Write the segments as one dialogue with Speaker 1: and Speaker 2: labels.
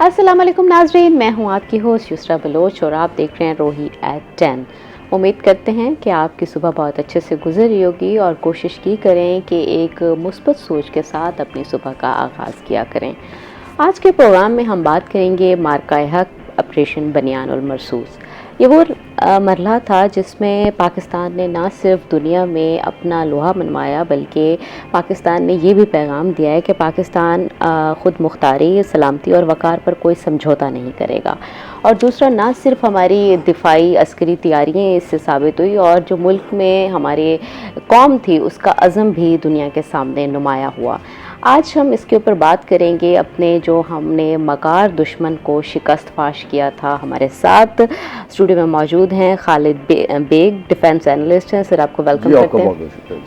Speaker 1: अस्सलाम वालेकुम नाजरीन, मैं हूं आपकी होस्ट युसरा बलोच और आप देख रहे हैं रोही एट 10। उम्मीद करते हैं कि आपकी सुबह बहुत अच्छे से गुजर रही होगी और कोशिश की करें कि एक मुस्बत सोच के साथ अपनी सुबह का आगाज़ किया करें। आज के प्रोग्राम में हम बात करेंगे मार्का हक ऑपरेशन बनियान और मरसूस। ये वो मरहला था जिसमें पाकिस्तान ने ना सिर्फ दुनिया में अपना लोहा मनवाया बल्कि पाकिस्तान ने ये भी पैगाम दिया है कि पाकिस्तान ख़ुद मुख्तारी, सलामती और वक़ार पर कोई समझौता नहीं करेगा। और दूसरा, ना सिर्फ हमारी दिफाई अस्करी तैयारियाँ इससे साबित हुई और जो मुल्क में हमारे कौम थी उसका अज़म भी दुनिया के सामने नुमाया हुआ। आज हम इसके ऊपर बात करेंगे अपने जो हमने मकार दुश्मन को शिकस्त फाश किया था। हमारे साथ स्टूडियो में मौजूद हैं खालिद बेग, डिफेंस एनालिस्ट हैं। सर, आपको वेलकम करते हैं।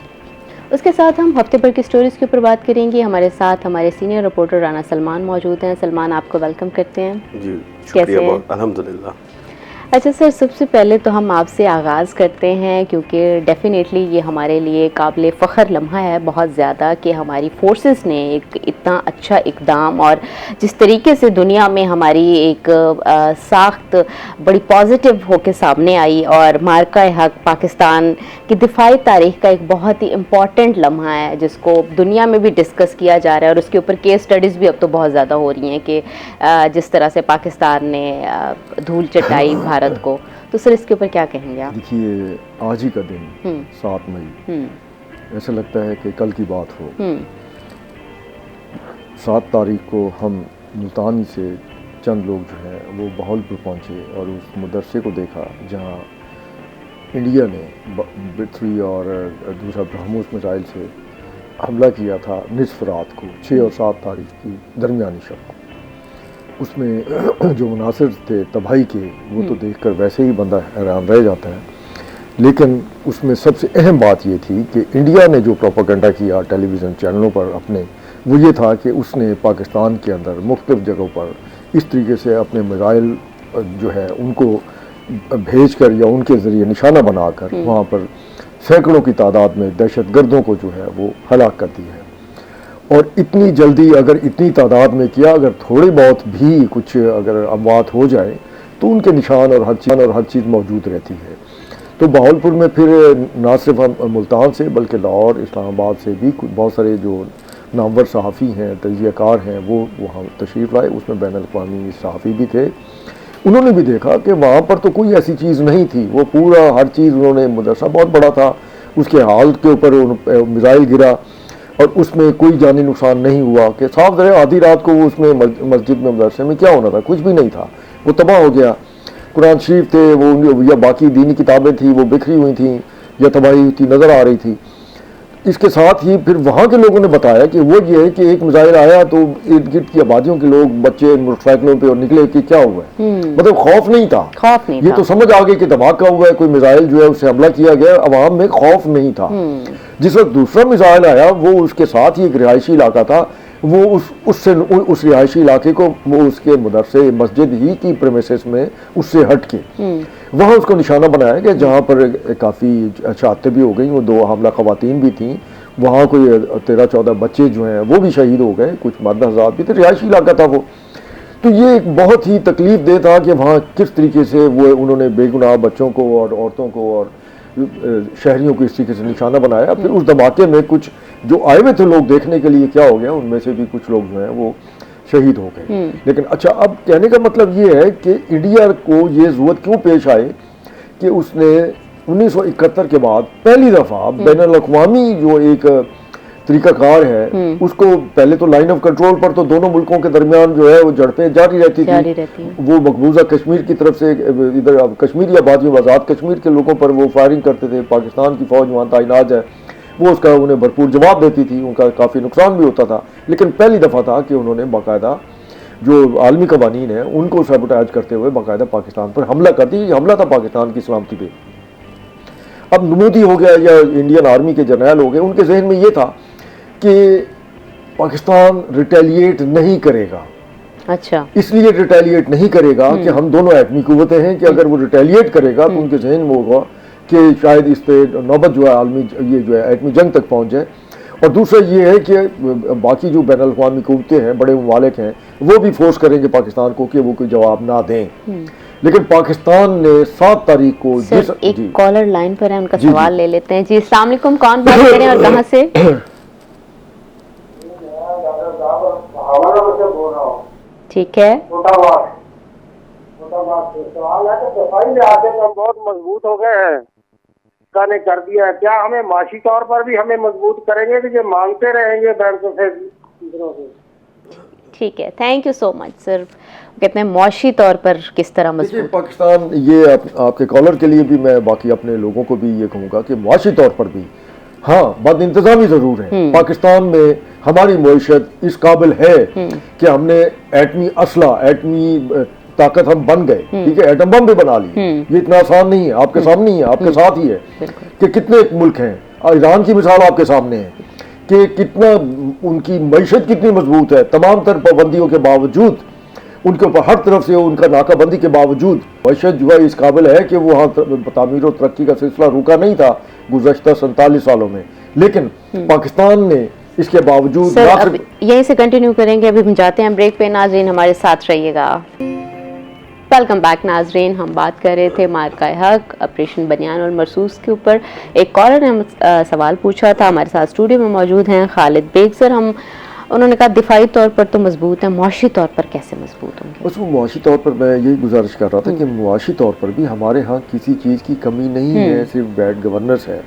Speaker 1: उसके साथ हम हफ्ते भर की स्टोरीज़ के ऊपर बात करेंगे। हमारे साथ हमारे सीनियर रिपोर्टर राना सलमान मौजूद हैं। सलमान, आपको वेलकम करते हैं।
Speaker 2: जी,
Speaker 1: कैसे हैं?
Speaker 2: अल्हम्दुलिल्लाह।
Speaker 1: अच्छा सर, सबसे पहले तो हम आपसे आगाज़ करते हैं क्योंकि डेफ़िनेटली ये हमारे लिए काबिल फ़ख्र लम्हा है बहुत ज़्यादा कि हमारी फ़ोर्सेस ने एक इतना अच्छा इक़दाम और जिस तरीके से दुनिया में हमारी एक साख्त बड़ी पॉजिटिव होकर सामने आई और मार्का हक पाकिस्तान की दिफाई तारीख़ का एक बहुत ही इम्पॉर्टेंट लम्हा है जिसको दुनिया में भी डिस्कस किया जा रहा है और उसके ऊपर केस स्टडीज़ भी अब तो बहुत ज़्यादा हो रही हैं कि जिस तरह से पाकिस्तान ने धूल चटाई भारत को। तो सर, इसके ऊपर क्या कहेंगे आप?
Speaker 2: देखिए, आज ही का दिन 7 मई, ऐसा लगता है कि कल की बात हो। 7 तारीख को हम मुल्तान से चंद लोग जो हैं वो बहावलपुर पहुँचे और उस मदरसे को देखा जहाँ इंडिया ने B-3 और दूसरा ब्रह्मोस मिसाइल से हमला किया था निसफ रात को 6 और 7 तारीख की दरमियानी शब को। उसमें जो मुनासिर थे तबाही के, वो तो देखकर वैसे ही बंदा हैरान रह जाता है। लेकिन उसमें सबसे अहम बात ये थी कि इंडिया ने जो प्रोपेगेंडा किया टेलीविज़न चैनलों पर अपने, वो ये था कि उसने पाकिस्तान के अंदर मुख्तलिफ जगहों पर इस तरीके से अपने मिसाइल जो है उनको भेज कर या उनके ज़रिए निशाना बनाकर वहाँ पर सैकड़ों की तादाद में दहशत गर्दों को जो है वो हलाक कर दिया है। और इतनी जल्दी अगर इतनी तादाद में किया, अगर थोड़ी बहुत भी कुछ अगर अमवात हो जाए तो उनके निशान और हर चीज़ मौजूद रहती है। तो बहावलपुर में फिर ना सिर्फ हम मुल्तान से बल्कि लाहौर, इस्लामाबाद से भी बहुत सारे जो नामवर सहाफ़ी हैं, तजियाकार हैं, वो वहाँ तशरीफ़ लाए। उसमें बैन अल-अक़वामी सहाफ़ी भी थे। उन्होंने भी देखा कि वहाँ पर तो कोई ऐसी चीज़ नहीं थी। वो पूरा हर चीज़ उन्होंने, मदरसा बहुत बड़ा था, उसके हाल के ऊपर मिसाइल गिरा और उसमें कोई जानी नुकसान नहीं हुआ कि साफ रहे। आधी रात को वो उसमें मस्जिद में, मदरसे में क्या होना था? कुछ भी नहीं था, वो तबाह हो गया। कुरान शरीफ थे वो या बाकी दीनी किताबें थी वो बिखरी हुई थी या तबाही होती नज़र आ रही थी। इसके साथ ही फिर वहाँ के लोगों ने बताया कि वो ये है कि एक मिसाइल आया तो इर्द गिर्द की आबादियों के लोग, बच्चे मोटरसाइकिलों पे और निकले कि क्या हुआ है। मतलब खौफ नहीं था, ये तो समझ आ गई कि धमाका हुआ है, कोई मिसाइल जो है उससे हमला किया गया। अवाम में खौफ नहीं था। जिस वक्त दूसरा मिसाइल आया वो उसके साथ ही एक रिहायशी इलाका था, वो उस रिहायशी इलाके को वो उसके मदरसे मस्जिद ही की प्रेमिसेस में उससे हट के वहाँ उसको निशाना बनाया गया जहाँ पर काफ़ी शहादतें भी हो गई। वो 2 हमला ख़वातीन भी थीं। वहाँ कोई 13-14 बच्चे जो हैं वो भी शहीद हो गए, कुछ मर्द हज़ार भी थे। रिहायशी इलाका था वो। तो ये एक बहुत ही तकलीफ दे था कि वहाँ किस तरीके से वो उन्होंने बेगुनाह बच्चों को और औरतों को और शहरियों को इस तरीके से निशाना बनाया। फिर उस धमाके में कुछ जो आए हुए थे लोग देखने के लिए, क्या हो गया, उनमें से भी कुछ लोग जो हैं वो शहीद हो गए। लेकिन अच्छा, अब कहने का मतलब ये है कि इंडिया को ये ज़रूरत क्यों पेश आए कि उसने 1971 के बाद पहली दफ़ा बैनुल अक़वामी जो एक तरीक़ाकार है उसको, पहले तो लाइन ऑफ कंट्रोल पर तो दोनों मुल्कों के दरमियान जो है वो झड़पें जारी रहती थी। वो मकबूजा कश्मीर की तरफ से इधर कश्मीरी आबादियों, आज़ाद कश्मीर के लोगों पर वो फायरिंग करते थे। पाकिस्तान की फ़ौज वहाँ तैनात है, वो उसका उन्हें भरपूर जवाब देती थी, उनका काफ़ी नुकसान भी होता था। लेकिन पहली दफ़ा था कि उन्होंने बाकायदा जो आलमी कवानीन है उनको सबोटाज करते हुए बाकायदा पाकिस्तान पर हमला कर दी। हमला था पाकिस्तान की सलामती पे। अब नमूदी हो गया या इंडियन आर्मी के जर्नल हो गए, उनके जहन में ये था कि पाकिस्तान रिटेलिएट नहीं करेगा।
Speaker 1: अच्छा,
Speaker 2: इसलिए रिटेलिएट नहीं करेगा कि हम दोनों एटमी कुव्वतें हैं कि अगर वो रिटेलिएट करेगा तो उनके जहन में होगा कि शायद इस पे नौबत जो है आलमी ये जो है एटमी जंग तक पहुंच जाए। और दूसरा ये है कि बाकी जो बैनुल अक़वामी कुव्वतें हैं, बड़े ममालिक हैं, वो भी फोर्स करेंगे पाकिस्तान को कि वो कोई जवाब ना दें। लेकिन पाकिस्तान ने 7 तारीख को
Speaker 1: सर एक कॉलर लाइन पर है, उनका सवाल ले लेते हैं। जी अस्सलाम वालेकुम, कौन बात कर रहे हैं और कहाँ से? ठीक है,
Speaker 3: सवाल है कि दफाई लिहाज से हम बहुत मजबूत हो गए हैं, ने कर दिया है, क्या हमें माशी तौर पर भी हमें मजबूत करेंगे कि जो मांगते रहेंगे बैंकों से दूसरों से?
Speaker 1: ठीक है, thank you so much sir. कहते हैं माशी तौर पर किस तरह मजबूत?
Speaker 2: पाकिस्तान, ये आपके कॉलर के लिए भी मैं बाकी अपने लोगों को भी ये कहूँगा कि माशी तौर पर भी हाँ बद इंतजामी जरूर है। पाकिस्तान में हमारी मईशत इस काबिल है कि हमने एटमी असला, एटमी ताकत हम बन गए, ठीक है, एटम बम भी बना लिए। ये इतना आसान नहीं है, आपके सामने ही है, आपके साथ ही है कि कितने मुल्क हैं। ईरान की मिसाल आपके सामने है कि कितना उनकी मईशत कितनी मजबूत है, तमाम तर पाबंदियों के बावजूद, उनके ऊपर हर तरफ से उनका नाकाबंदी के बावजूद मईशत जो है इस काबिल है कि वो वहाँ तामीर और तरक्की का सिलसिला रुका नहीं था गुज़श्ता 47 सालों में। लेकिन पाकिस्तान ने इसके बावजूद
Speaker 1: सर अब यहीं से कंटिन्यू करेंगे, अभी हम जाते हैं ब्रेक पे। नाज़रीन हमारे साथ रहिएगा। वेलकम बैक नाजरीन, हम बात कर रहे थे मार्का हक, ऑपरेशन बनियान और मरसूस के ऊपर। एक कॉलर ने सवाल पूछा था, हमारे साथ स्टूडियो में मौजूद हैं खालिद बेग सर। उन्होंने कहा दिफाई तौर पर तो मजबूत है, मुआशी तौर पर कैसे मजबूत होंगे?
Speaker 2: उसमें मुआशी तौर पर मैं यही गुजारिश कर रहा था कि मुआशी तौर पर भी हमारे यहाँ किसी चीज़ की कमी नहीं है, सिर्फ बैड गवर्नेंस है।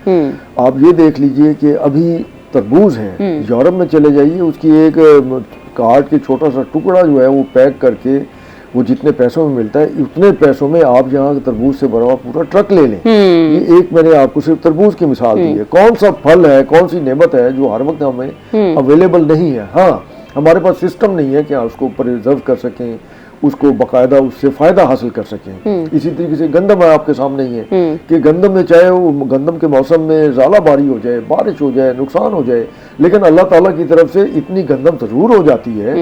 Speaker 2: आप ये देख लीजिए कि अभी तरबूज है, यूरोप में चले जाइए, उसकी एक काट के छोटा सा टुकड़ा जो है वो पैक करके वो जितने पैसों में मिलता है, उतने पैसों में आप यहाँ तरबूज से भरा हुआ पूरा ट्रक ले लें। ये एक मैंने आपको सिर्फ तरबूज की मिसाल दी है। कौन सा फल है, कौन सी नेमत है जो हर वक्त हमें अवेलेबल नहीं है। हाँ, हमारे पास सिस्टम नहीं है कि उसको प्रिजर्व कर सकें, उसको बाकायदा उससे फायदा हासिल कर सकें। इसी तरीके से गंदम आपके सामने ही है कि गंदम में चाहे वो गंदम के मौसम में ज़ालाबारी हो जाए, बारिश हो जाए, नुकसान हो जाए, लेकिन अल्लाह ताला की तरफ से इतनी गंदम ज़रूर हो जाती है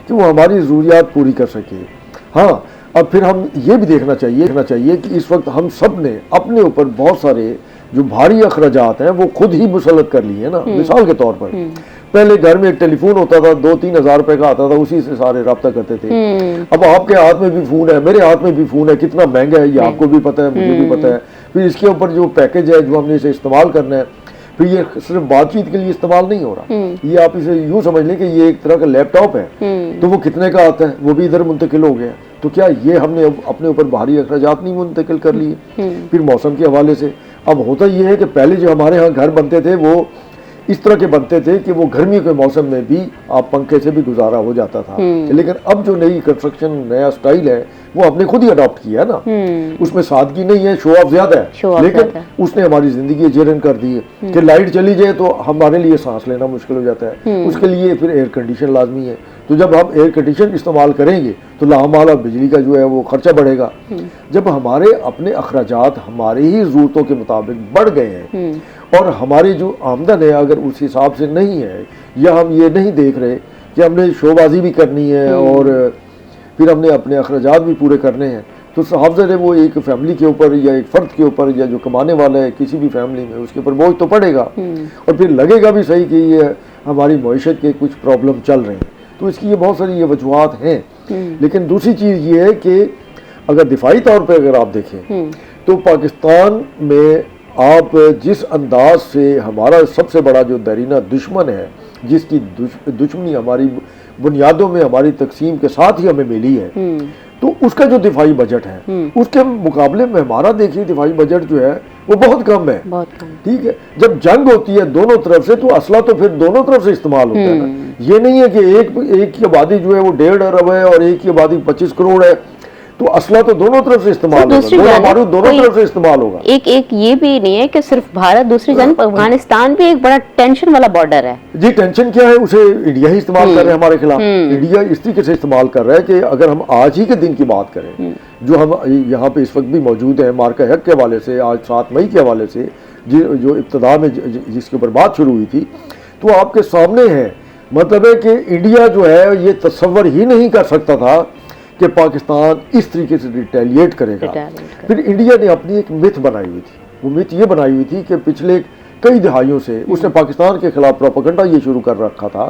Speaker 2: कि वो हमारी ज़रूरियात पूरी कर सके। हाँ, अब फिर हम ये भी देखना चाहिए कि इस वक्त हम सब ने अपने ऊपर बहुत सारे जो भारी अखराजात हैं वो खुद ही मुसल्लत कर लिए ना। मिसाल के तौर पर पहले घर में एक टेलीफोन होता था, 2-3 हज़ार रुपए का आता था, उसी से सारे रब्ता करते थे। अब आपके हाथ में भी फ़ोन है, मेरे हाथ में भी फ़ोन है, कितना महंगा है ये आपको भी पता है, मुझे भी पता है। फिर इसके ऊपर जो पैकेज है जो हमने इसे इस्तेमाल करना है, फिर ये सिर्फ बातचीत के लिए इस्तेमाल नहीं हो रहा। ये आप इसे यूं समझ लें कि ये एक तरह का लैपटॉप है, तो वो कितने का आता है, वो भी इधर मुंतकिल हो गया। तो क्या ये हमने अपने ऊपर भारी अखराजात नहीं मुंतकिल कर लिए? फिर मौसम के हवाले से अब होता ये है कि पहले जो हमारे यहाँ घर बनते थे वो इस तरह के बनते थे कि वो गर्मी के मौसम में भी आप पंखे से भी गुजारा हो जाता था। लेकिन अब जो नई कंस्ट्रक्शन, नया स्टाइल है वो हमने खुद ही अडॉप्ट किया है ना। उसमें सादगी नहीं है, शो ऑफ ज्यादा है, लेकिन उसने हमारी जिंदगी जेरन कर दी है कि लाइट चली जाए तो हमारे लिए सांस लेना मुश्किल हो जाता है। उसके लिए फिर एयर कंडीशन लाजमी है। तो जब हम एयर कंडीशन इस्तेमाल करेंगे तो लामाला बिजली का जो है वो खर्चा बढ़ेगा। जब हमारे अपने अखराजात हमारी ही ज़रूरतों के मुताबिक बढ़ गए हैं और हमारी जो आमदन है अगर उस हिसाब से नहीं है, या हम ये नहीं देख रहे कि हमने शोबाजी भी करनी है और फिर हमने अपने अखराजात भी पूरे करने हैं, तो साहब वो एक फैमिली के ऊपर या एक फ़र्द के ऊपर या जो कमाने वाला है किसी भी फैमिली में, उसके ऊपर बोझ तो पड़ेगा। और फिर लगेगा भी सही कि ये हमारी मईशत के कुछ प्रॉब्लम चल रहे हैं। तो इसकी ये बहुत सारी ये वजूहात हैं। लेकिन दूसरी चीज़ ये है कि अगर दिफाई तौर पर अगर आप देखें तो पाकिस्तान में आप जिस अंदाज से हमारा सबसे बड़ा जो दरीना दुश्मन है, जिसकी दुश्मनी हमारी बुनियादों में हमारी तकसीम के साथ ही हमें मिली है, तो उसका जो दिफाई बजट है उसके मुकाबले में हमारा देखिए दिफाई बजट जो है वो बहुत कम है। ठीक है, जब जंग होती है दोनों तरफ से तो असला तो फिर दोनों तरफ से इस्तेमाल होता है ना। ये नहीं है कि एक की आबादी जो है वो 1.5 अरब है और एक की आबादी 25 करोड़ है, तो असला तो दोनों तरफ से इस्तेमाल होगा, दोनों तरफ से इस्तेमाल होगा।
Speaker 1: एक ये भी नहीं है कि सिर्फ भारत, दूसरी जानब अफगानिस्तान भी एक बड़ा टेंशन वाला बॉर्डर है।
Speaker 2: जी, टेंशन क्या है, उसे इंडिया ही इस्तेमाल कर रहे हैं हमारे खिलाफ। इंडिया इस तरीके से इस्तेमाल कर रहा है कि अगर हम आज ही के दिन की बात करें, जो हम यहाँ पे इस वक्त भी मौजूद हैं, मार्का हक के हवाले से, आज 7 मई के हवाले से जो इब्तदा में जिसके ऊपर बात शुरू हुई थी, तो आपके सामने है। मतलब है कि इंडिया जो है ये तस्वर ही नहीं कर सकता था कि पाकिस्तान इस तरीके से रिटेलिएट करेगा। फिर इंडिया ने अपनी एक मिथ बनाई हुई थी। वो मिथ ये बनाई हुई थी कि पिछले कई दहाइयों से उसने पाकिस्तान के खिलाफ प्रोपेगेंडा ये शुरू कर रखा था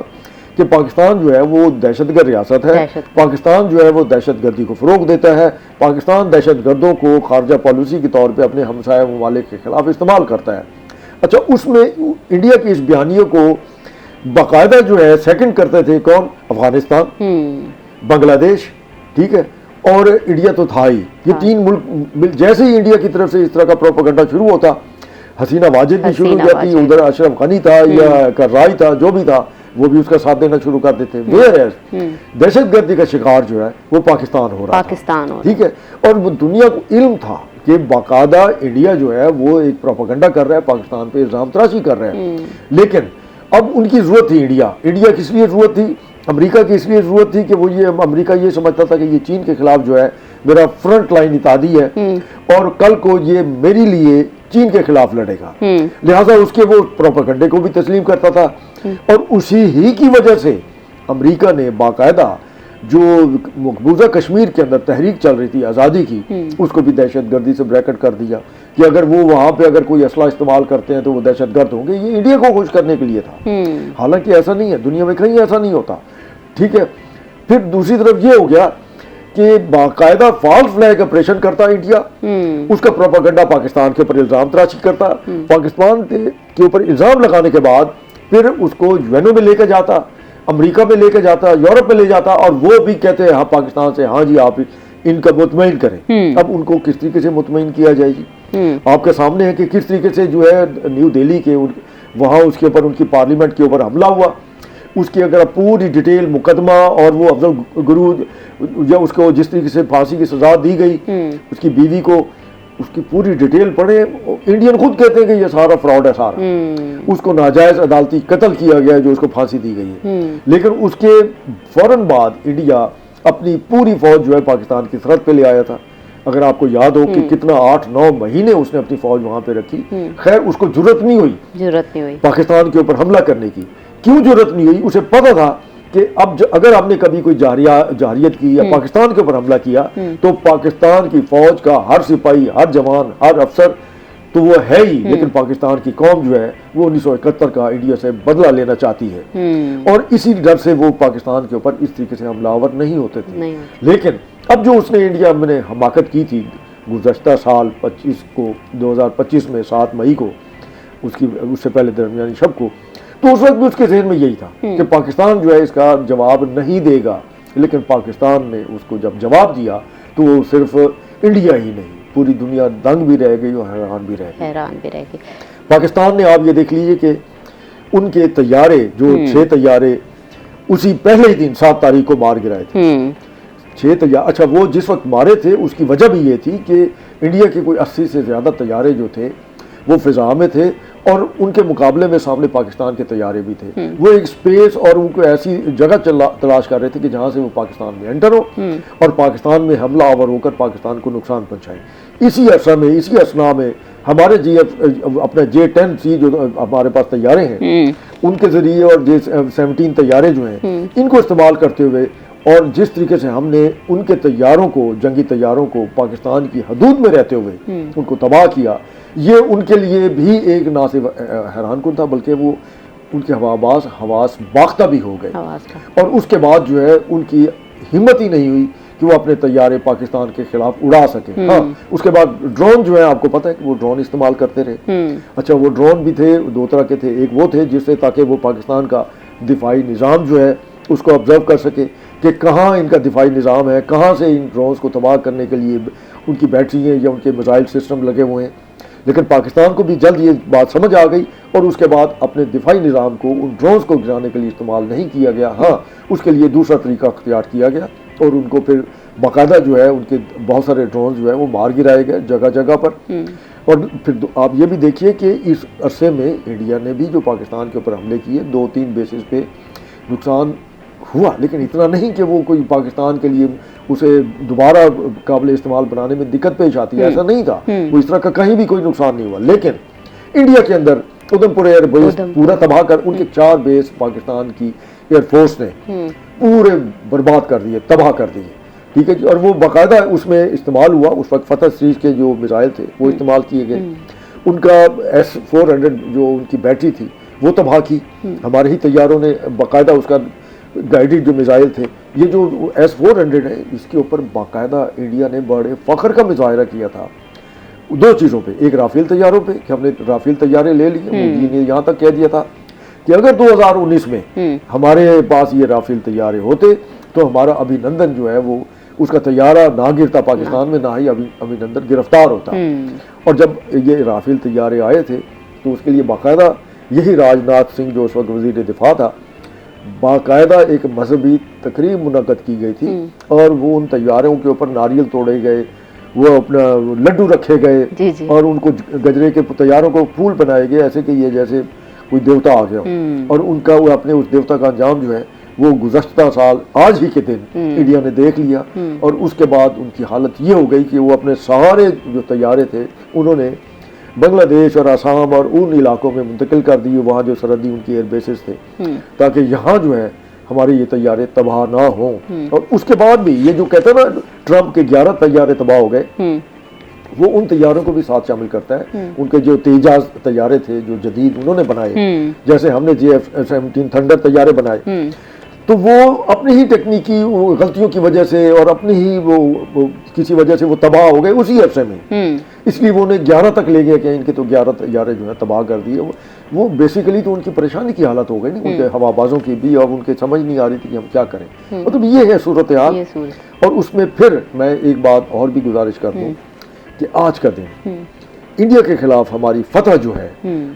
Speaker 2: कि पाकिस्तान जो है वो दहशतगर्द रियासत है, पाकिस्तान जो है वो दहशतगर्दी को फ़रोग देता है, पाकिस्तान दहशतगर्दों को खारजा पॉलिसी के तौर पे अपने हमसाया ममालिक के खिलाफ इस्तेमाल करता है। अच्छा, उसमें इंडिया की इस बयानियों को बाकायदा जो है सेकंड करते थे कौन? अफगानिस्तान, बांग्लादेश, ठीक है, और इंडिया तो था ही। ये तीन मुल्क जैसे ही इंडिया की तरफ से इस तरह का प्रोपेगेंडा शुरू होता, हसीना वाजिद भी शुरू हो जाती, उधर अशरफ गनी था या कर्राई था, जो भी था वो भी उसका साथ देना शुरू कर देते। दहशतगर्दी का शिकार जो है वो पाकिस्तान हो रहा था, ठीक है। और दुनिया को इल्म था कि बाकायदा इंडिया जो है वो एक प्रोपेगेंडा कर रहा है, पाकिस्तान पे इल्जाम तराशी कर रहा है। लेकिन अब उनकी जरूरत थी इंडिया किस लिए जरूरत थी? अमेरिका की इसलिए जरूरत थी कि वो ये अमेरिका ये समझता था कि ये चीन के खिलाफ जो है मेरा फ्रंट लाइन इतादी है और कल को ये मेरे लिए चीन के खिलाफ लड़ेगा, लिहाजा उसके वो प्रोपेगेंडे को भी तस्लीम करता था। और उसी ही की वजह से अमेरिका ने बाकायदा जो मकबूजा कश्मीर के अंदर तहरीक चल रही थी आज़ादी की, उसको भी दहशतगर्दी से ब्रैकेट कर दिया कि अगर वो वहाँ पे अगर कोई असला इस्तेमाल करते हैं तो वो दहशतगर्द होंगे। ये इंडिया को खुश करने के लिए था, हालांकि ऐसा नहीं है, दुनिया में कहीं ऐसा नहीं होता, ठीक है। फिर दूसरी तरफ ये हो गया कि बाकायदा फॉल्स फ्लैग ऑपरेशन करता इंडिया, उसका प्रोपेगेंडा पाकिस्तान के ऊपर इल्जाम तराशी करता, पाकिस्तान के ऊपर इल्जाम लगाने के बाद फिर उसको यूएनओ में लेकर जाता, अमेरिका में लेकर जाता, यूरोप में ले जाता, और वो भी कहते हैं हाँ पाकिस्तान से हाँ जी आप इनका मुतमईन करें। अब उनको किस तरीके से मुतमईन किया जाए जी? आपके सामने है कि किस तरीके से जो है न्यू दिल्ली के वहाँ उसके ऊपर उनकी पार्लियामेंट के ऊपर हमला हुआ। उसकी अगर पूरी डिटेल मुकदमा और वो अफजल गुरु या उसको जिस तरीके से फांसी की सजा दी गई उसकी बीवी को, उसकी पूरी डिटेल पढ़े। इंडियन खुद कहते हैं कि ये सारा फ्रॉड है, सारा उसको नाजायज अदालती कत्ल किया गया है जो उसको फांसी दी गई है। लेकिन उसके फौरन बाद इंडिया अपनी पूरी फौज जो है पाकिस्तान की सरहद पे ले आया था। अगर आपको याद हो कि कितना 8-9 महीने उसने अपनी फौज वहां पे रखी। खैर उसको जरूरत नहीं हुई पाकिस्तान के ऊपर हमला करने की। क्यों जरूरत नहीं हुई? उसे पता था कि अब अगर आपने कभी कोई जारियत की या पाकिस्तान के ऊपर हमला किया तो पाकिस्तान की फौज का हर सिपाही, हर जवान, हर अफसर तो वो है ही, लेकिन पाकिस्तान की कौम जो है वो 1971 का इंडिया से बदला लेना चाहती है और इसी डर से वो पाकिस्तान के ऊपर इस तरीके से हमलावर नहीं होते थे। लेकिन अब जो उसने इंडिया में हमाकत की थी गुज़श्ता साल 2025 में 7 मई को, उससे पहले दरमियानी शब को, तो उस वक्त भी उसके ज़हन में यही था कि पाकिस्तान जो है इसका जवाब नहीं देगा। लेकिन पाकिस्तान ने उसको जब जवाब दिया तो वो सिर्फ इंडिया ही नहीं पूरी दुनिया दंग भी रह गई और हैरान भी रह गई। पाकिस्तान ने आप ये देख लीजिए कि उनके तैयारे जो 6 तैयारे उसी पहले ही दिन 7 तारीख को मार गिराए थे। 6 तैयारे, अच्छा वो जिस वक्त मारे थे उसकी वजह भी ये थी कि इंडिया के कोई 80 से ज़्यादा तैयारे जो थे वो फिजा में थे और उनके मुकाबले में सामने पाकिस्तान के तैयारे भी थे। वो एक स्पेस और उनको ऐसी जगह तलाश कर रहे थे कि जहां से वो पाकिस्तान में एंटर हो और पाकिस्तान में हमला आवर होकर पाकिस्तान को नुकसान पहुंचाए। इसी असना में हमारे अपने J-10C जो हमारे पास तैयारे हैं उनके जरिए और J-17 तैयारे जो हैं इनको इस्तेमाल करते हुए और जिस तरीके से हमने उनके तैयारों को, जंगी तैयारों को पाकिस्तान की हदूद में रहते हुए उनको तबाह किया, ये उनके लिए भी एक ना सिर्फ हैरान कुन था बल्कि वो उनके हवास बाख्ता भी हो गए। और उसके बाद जो है उनकी हिम्मत ही नहीं हुई कि वो अपने तैयारे पाकिस्तान के खिलाफ उड़ा सके। हाँ, उसके बाद ड्रोन जो है आपको पता है कि वो ड्रोन इस्तेमाल करते रहे। अच्छा, वो ड्रोन भी थे, 2 तरह के थे। एक वो थे जिससे ताकि वो पाकिस्तान का दिफाई निज़ाम जो है उसको ऑब्जर्व कर सके कि कहाँ इनका दिफाई निज़ाम है, कहाँ से इन ड्रोन्स को तबाह करने के लिए उनकी बैटरियाँ या उनके मिसाइल सिस्टम लगे हुए हैं। लेकिन पाकिस्तान को भी जल्द ये बात समझ आ गई और उसके बाद अपने दिफाई निज़ाम को उन ड्रोन्स को गिराने के लिए इस्तेमाल नहीं किया गया। हाँ, उसके लिए दूसरा तरीका अख्तियार किया गया और उनको फिर बाकायदा जो है उनके बहुत सारे ड्रोन जो है वो मार गिराए गए जगह जगह पर। और फिर आप ये भी देखिए कि इस अरसे में इंडिया ने भी जो पाकिस्तान के ऊपर हमले किए 2-3 बेसिस पे नुकसान हुआ, लेकिन इतना नहीं कि वो कोई पाकिस्तान के लिए उसे दोबारा काबिल इस्तेमाल बनाने में दिक्कत पेश आती है, ऐसा नहीं था। वो इस तरह का कहीं भी कोई नुकसान नहीं हुआ। लेकिन इंडिया के अंदर उधमपुर एयरबेस पूरा तबाह कर, उनके 4 बेस पाकिस्तान की एयरफोर्स ने पूरे बर्बाद कर दिए, तबाह कर दिए, ठीक है जी। और वो बाकायदा उसमें इस्तेमाल हुआ, उस वक्त फतह सीरीज के जो मिसाइल थे वो इस्तेमाल किए गए। उनका S-400 जो उनकी बैटरी थी वो तबाह की। हमारे ही तैयारों ने बाकायदा उसका गाइडेड जो मिसाइल थे, ये जो S-400 है इसके ऊपर बाकायदा इंडिया ने बड़े फख्र का मुजाहरा किया था दो चीज़ों पे, एक राफेल तैयारों पे कि हमने राफेल तैयारे ले लिए। मोदी ने यहाँ तक कह दिया था कि अगर 2019 में हमारे पास ये राफेल तैयारे होते तो हमारा अभिनंदन जो है वो उसका तैयारा ना गिरता पाकिस्तान में, ना ही अभिनंदन गिरफ्तार होता। और जब ये राफेल तैयारे आए थे तो उसके लिए बाकायदा यही राजनाथ सिंह जो उस वक्त वजीर दिफा था, बाकायदा एक मजहबी तकरीब मुनक़द की गई थी और वो उन तैयारों के ऊपर नारियल तोड़े गए, वो अपना लड्डू रखे गए और उनको गजरे के तैयारों को फूल बनाए गए ऐसे कि ये जैसे कोई देवता आ गया। और उनका वो अपने उस देवता का अंजाम जो है वो गुज़श्ता साल आज ही के दिन इंडिया ने देख लिया। और उसके बाद उनकी हालत ये हो गई कि वो अपने सारे जो तैयारे थे उन्होंने बांग्लादेश और आसाम और उन इलाकों में मुंतकिल कर दिए, वहाँ जो सरहदी उनकी एयर बेसिस थे, ताकि यहाँ जो है हमारे ये तैयारे तबाह ना हों। और उसके बाद भी ये जो कहते हैं ना ट्रंप के 11 तैयारे तबाह हो गए, वो उन तैयारों को भी साथ शामिल करता है। उनके जो तेजाज तैयारे थे जो जदीद उन्होंने बनाए, जैसे हमने F-17 थंडर तैयारे बनाए, तो वो अपनी ही तकनीकी गलतियों की वजह से और अपनी ही वो किसी वजह से वो तबाह हो गए उसी अरसे में। इसलिए वो उन्हें 11 तक ले गए कि इनके तो 11 तैयारे जो है तबाह कर दिए। वो बेसिकली तो उनकी परेशानी की हालत हो गई नहीं, उनके हवाबाजों की भी, और उनके समझ नहीं आ रही थी कि हम क्या करें। मतलब ये है सूरत हाल। और उसमें फिर मैं एक बात और भी गुजारिश कर दूँ कि आज का दिन इंडिया के खिलाफ हमारी फतह जो है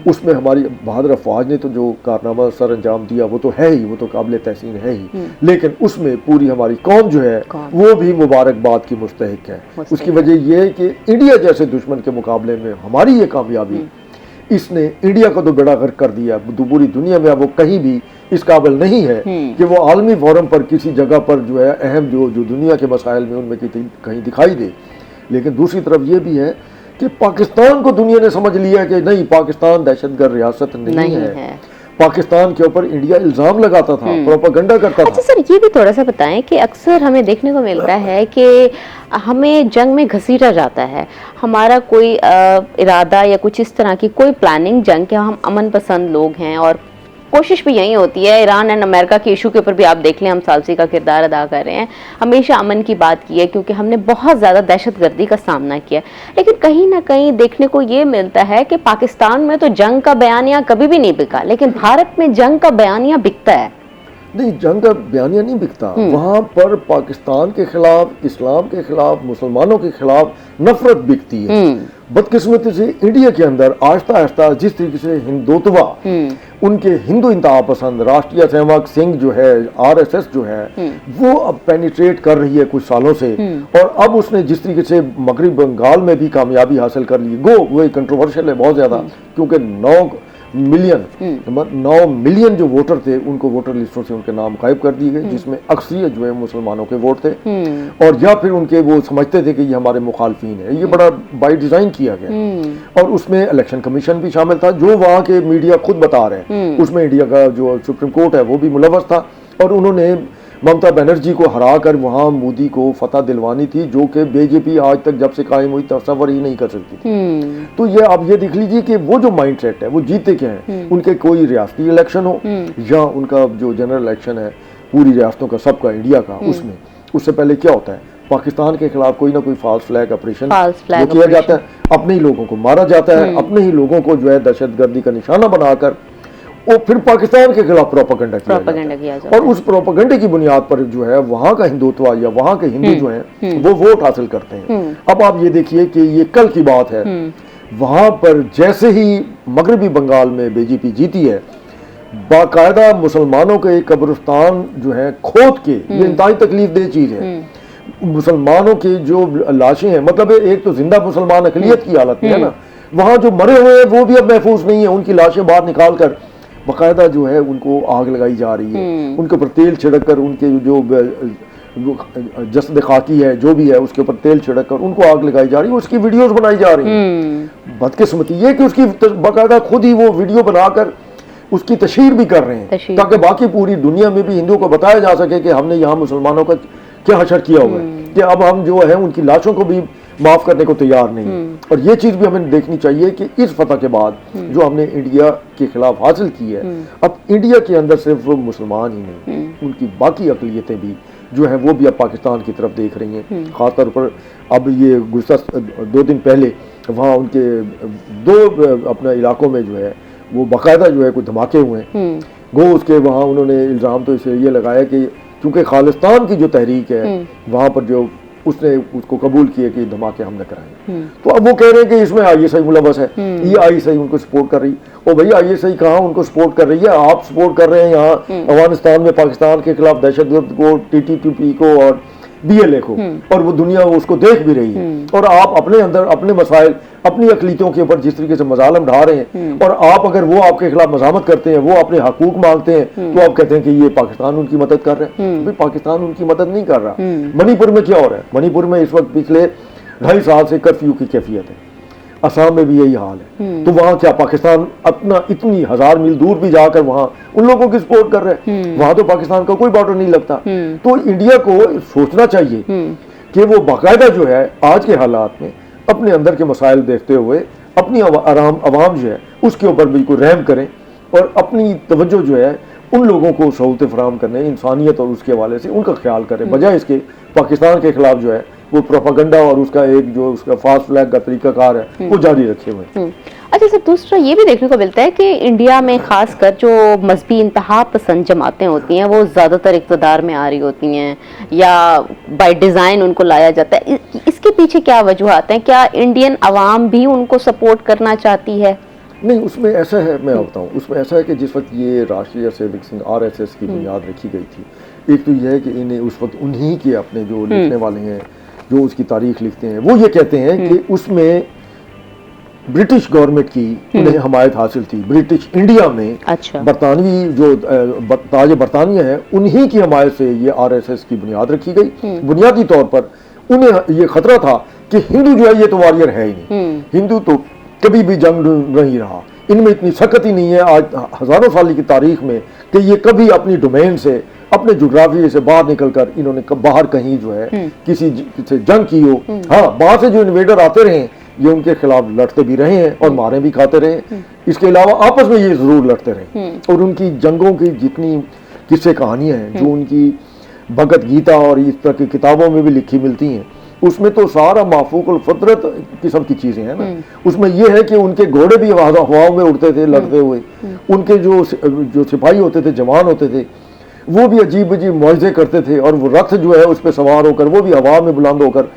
Speaker 2: उसमें हमारी बहादुर अफवाज ने तो जो कारनामा सर अंजाम दिया वो तो है ही, वो तो काबिल तहसीन है ही, लेकिन उसमें पूरी हमारी कौम जो है वो भी मुबारकबाद की मुस्तहिक है। उसकी वजह यह है कि इंडिया जैसे दुश्मन के मुकाबले में हमारी ये कामयाबी, इसने इंडिया को तो बेड़ा गर्क कर दिया। पूरी दुनिया में अब वो कहीं भी इस काबिल नहीं है कि वो आलमी फोरम पर किसी जगह पर जो है अहम जो दुनिया के मसाइल में उनमें कहीं दिखाई दे। लेकिन दूसरी तरफ ये भी है कि पाकिस्तान को दुनिया ने समझ लिया कि नहीं, पाकिस्तान दहशतगर्द रियासत नहीं है। पाकिस्तान के ऊपर इंडिया इल्जाम लगाता था, प्रोपेगेंडा करता था।
Speaker 1: अच्छा सर, ये भी थोड़ा सा बताएं कि अक्सर हमें देखने को मिलता है कि हमें जंग में घसीटा जाता है, हमारा कोई इरादा या कुछ इस तरह की कोई प्लानिंग जंग के, हम अमन पसंद लोग हैं और कोशिश भी यही होती है। ईरान एंड अमेरिका के इशू के ऊपर भी आप देख लें, हम सालसी का किरदार अदा कर रहे हैं, हमेशा अमन की बात की है क्योंकि हमने बहुत ज़्यादा दहशतगर्दी का सामना किया। लेकिन कहीं ना कहीं देखने को ये मिलता है कि पाकिस्तान में तो जंग का बयानिया कभी भी नहीं बिका, लेकिन भारत में जंग का बयानिया बिकता है।
Speaker 2: नहीं, जंग का बयानिया नहीं बिकता। वहाँ पर पाकिस्तान के खिलाफ, इस्लाम के खिलाफ, मुसलमानों के खिलाफ नफरत बिकती है। बदकिस्मती से इंडिया के अंदर आहिस्ता आहिस्ता जिस तरीके से हिंदुत्वा, उनके हिंदू इंतहा पसंद राष्ट्रीय सेवक सिंह जो है, RSS जो है, वो अब पेनिट्रेट कर रही है कुछ सालों से। और अब उसने जिस तरीके से मगरबी बंगाल में भी कामयाबी हासिल कर ली, वो कंट्रोवर्शियल है बहुत ज्यादा, क्योंकि 9 मिलियन जो वोटर थे उनको वोटर लिस्टों से उनके नाम गायब कर दिए गए, जिसमें अक्सरियत जो है मुसलमानों के वोट थे। और या फिर उनके वो समझते थे कि ये हमारे मुखालफीन है। ये बड़ा बाय डिजाइन किया गया। और उसमें इलेक्शन कमीशन भी शामिल था, जो वहाँ के मीडिया खुद बता रहे हैं। उसमें इंडिया का जो सुप्रीम कोर्ट है वो भी मुलव्वस था, और उन्होंने ममता बनर्जी को हरा कर वहाँ मोदी को फतह दिलवानी थी, जो कि बीजेपी आज तक जब से कायम हुई तस्वर ही नहीं कर सकती थी। तो ये आप ये देख लीजिए कि वो जो माइंड सेट है वो जीते क्या हैं। उनके कोई रियासती इलेक्शन हो या उनका जो जनरल इलेक्शन है पूरी रियासतों का, सबका, इंडिया का, उसमें उससे पहले क्या होता है, पाकिस्तान के खिलाफ कोई ना कोई फाल्स फ्लैग ऑपरेशन किया जाता है, अपने ही लोगों को मारा जाता है, अपने ही लोगों को जो है दहशतगर्दी का निशाना बनाकर और फिर पाकिस्तान के खिलाफ प्रोपेगेंडा किया जाता है। और उस प्रोपेगेंडे की बुनियाद पर जो है वहाँ का हिंदुत्व या वहाँ के हिंदू जो हैं वो वोट हासिल करते हैं। अब आप ये देखिए कि ये कल की बात है, वहाँ पर जैसे ही मगरबी बंगाल में बीजेपी जीती है, बाकायदा मुसलमानों के कब्रिस्तान जो है खोद के, ये इंतहाई तकलीफ दे चीज है, मुसलमानों की जो लाशें हैं, मतलब एक तो जिंदा मुसलमान अकलियत की हालत में है ना, वहाँ जो मरे हुए हैं वो भी अब महफूज नहीं है, उनकी लाशें बाहर निकाल कर बाकायदा जो है उनको आग लगाई जा रही है, उनके ऊपर तेल छिड़क कर, उनके जो जस्द खाकी है जो भी है उसके ऊपर तेल छिड़क कर उनको आग लगाई जा रही है, उसकी वीडियोस बनाई जा रही है। बदकिस्मती ये कि उसकी बाकायदा खुद ही वो वीडियो बनाकर उसकी तशहीर भी कर रहे हैं, ताकि बाकी पूरी दुनिया में भी हिंदुओं को बताया जा सके कि हमने यहाँ मुसलमानों का क्या हशर किया हुआ है, कि अब हम जो है उनकी लाशों को भी माफ करने को तैयार नहीं। और ये चीज भी हमें देखनी चाहिए कि इस फतह के बाद जो हमने इंडिया के खिलाफ हासिल की है, अब इंडिया के अंदर सिर्फ मुसलमान ही नहीं, उनकी बाकी अकलियतें भी जो है वो भी अब पाकिस्तान की तरफ देख रही हैं। खासतौर पर अब ये गुज़श्ता 2 दिन पहले वहाँ उनके 2 अपने इलाकों में जो है वो बाकायदा जो है कोई धमाके हुए हैं। गो उसके वहाँ उन्होंने इल्ज़ाम तो इसे ये लगाया कि चूँकि खालिस्तान की जो तहरीक है वहाँ पर जो उसने उसको कबूल किया कि धमाके हम न कराएंगे। तो अब वो कह रहे हैं कि इसमें ISI मुलव्वस है, ये ISI उनको सपोर्ट कर रही। ओ भाई ISI कहाँ उनको सपोर्ट कर रही है? आप सपोर्ट कर रहे हैं यहाँ अफगानिस्तान में पाकिस्तान के खिलाफ दहशतगर्द को, TTP को और BLA को, और वो दुनिया उसको देख भी रही है। और आप अपने अंदर अपने मसाइल, अपनी अकलीतों के ऊपर जिस तरीके से मजालम ढा रहे हैं, और आप अगर वो आपके खिलाफ मजामत करते हैं, वो अपने हकूक मांगते हैं, तो आप कहते हैं कि ये पाकिस्तान उनकी मदद कर रहे हैं। भाई पाकिस्तान उनकी मदद नहीं कर रहा। मणिपुर में क्या हो रहा है? मणिपुर में इस वक्त पिछले 2.5 साल से कर्फ्यू की कैफियत है। असम में भी यही हाल है। तो वहाँ क्या पाकिस्तान अपना इतनी 1000 मील दूर भी जाकर वहाँ उन लोगों की सपोर्ट कर रहे हैं? वहाँ तो पाकिस्तान का कोई बॉर्डर नहीं लगता। तो इंडिया को सोचना चाहिए कि वो बाकायदा जो है आज के हालात में अपने अंदर के मसाइल देखते हुए अपनी आवाम जो है उसके ऊपर बिल्कुल रहम करें और अपनी तवज्जो जो है उन लोगों को सहूलतें फराहम करने, इंसानियत और उसके हवाले से उनका ख्याल करें, बजाय इसके पाकिस्तान के खिलाफ जो है वो प्रोपागंडा और उसका एक जो उसका फास्ट फ्लैग का तरीकाकार है वो जारी रखे हुए।
Speaker 1: अच्छा सर, दूसरा ये भी देखने को मिलता है कि इंडिया में खासकर जो मजहबी इंतहा पसंद जमातें होती हैं वो ज़्यादातर इक़्तिदार में आ रही होती हैं या बाय डिज़ाइन उनको लाया जाता है। इसके पीछे क्या वजूहात हैं? क्या इंडियन अवाम भी उनको सपोर्ट करना चाहती है?
Speaker 2: नहीं, उसमें ऐसा है, मैं बताऊँ, उसमें ऐसा है कि जिस वक्त ये राष्ट्रीय सेवक संघ RSS की बुनियाद रखी गई थी, एक तो यह है कि इन्हें उस वक्त उन्हीं के अपने जो लिखने वाले हैं जो उसकी तारीख लिखते हैं वो ये कहते हैं कि उसमें ब्रिटिश गवर्नमेंट की उन्हें हमायत हासिल थी। ब्रिटिश इंडिया में बरतानवी जो ताज बरतानिया है उन्हीं की हमायत से ये RSS की बुनियाद रखी गई। बुनियादी तौर पर उन्हें ये खतरा था कि हिंदू जो है ये तो वॉरियर है ही नहीं, हिंदू तो कभी भी जंग नहीं रहा, इनमें इतनी सख्त ही नहीं है आज हजारों साल की तारीख में कि ये कभी अपनी डोमेन से, अपने जोग्राफी से बाहर निकलकर इन्होंने बाहर कहीं जो है किसी से जंग की हो। हाँ, बाहर से जो इन्वेडर आते रहे ये उनके खिलाफ लड़ते भी रहे हैं और मारे भी खाते रहे। इसके अलावा आपस में ये जरूर लड़ते रहे और उनकी जंगों की जितनी किस्से कहानियां हैं जो उनकी भगवत गीता और इस तरह की किताबों में भी लिखी मिलती हैं, उसमें तो सारा माफूकुल फितरत किस्म की चीजें हैं ना। उसमें यह है कि उनके घोड़े भी हवाओं में उड़ते थे लड़ते हुए, उनके जो सिपाही होते थे, जवान होते थे, वो भी अजीब अजीब मुआवजे करते थे और वो रथ जो है उस पर सवार होकर वो भी हवा में बुलंद होकर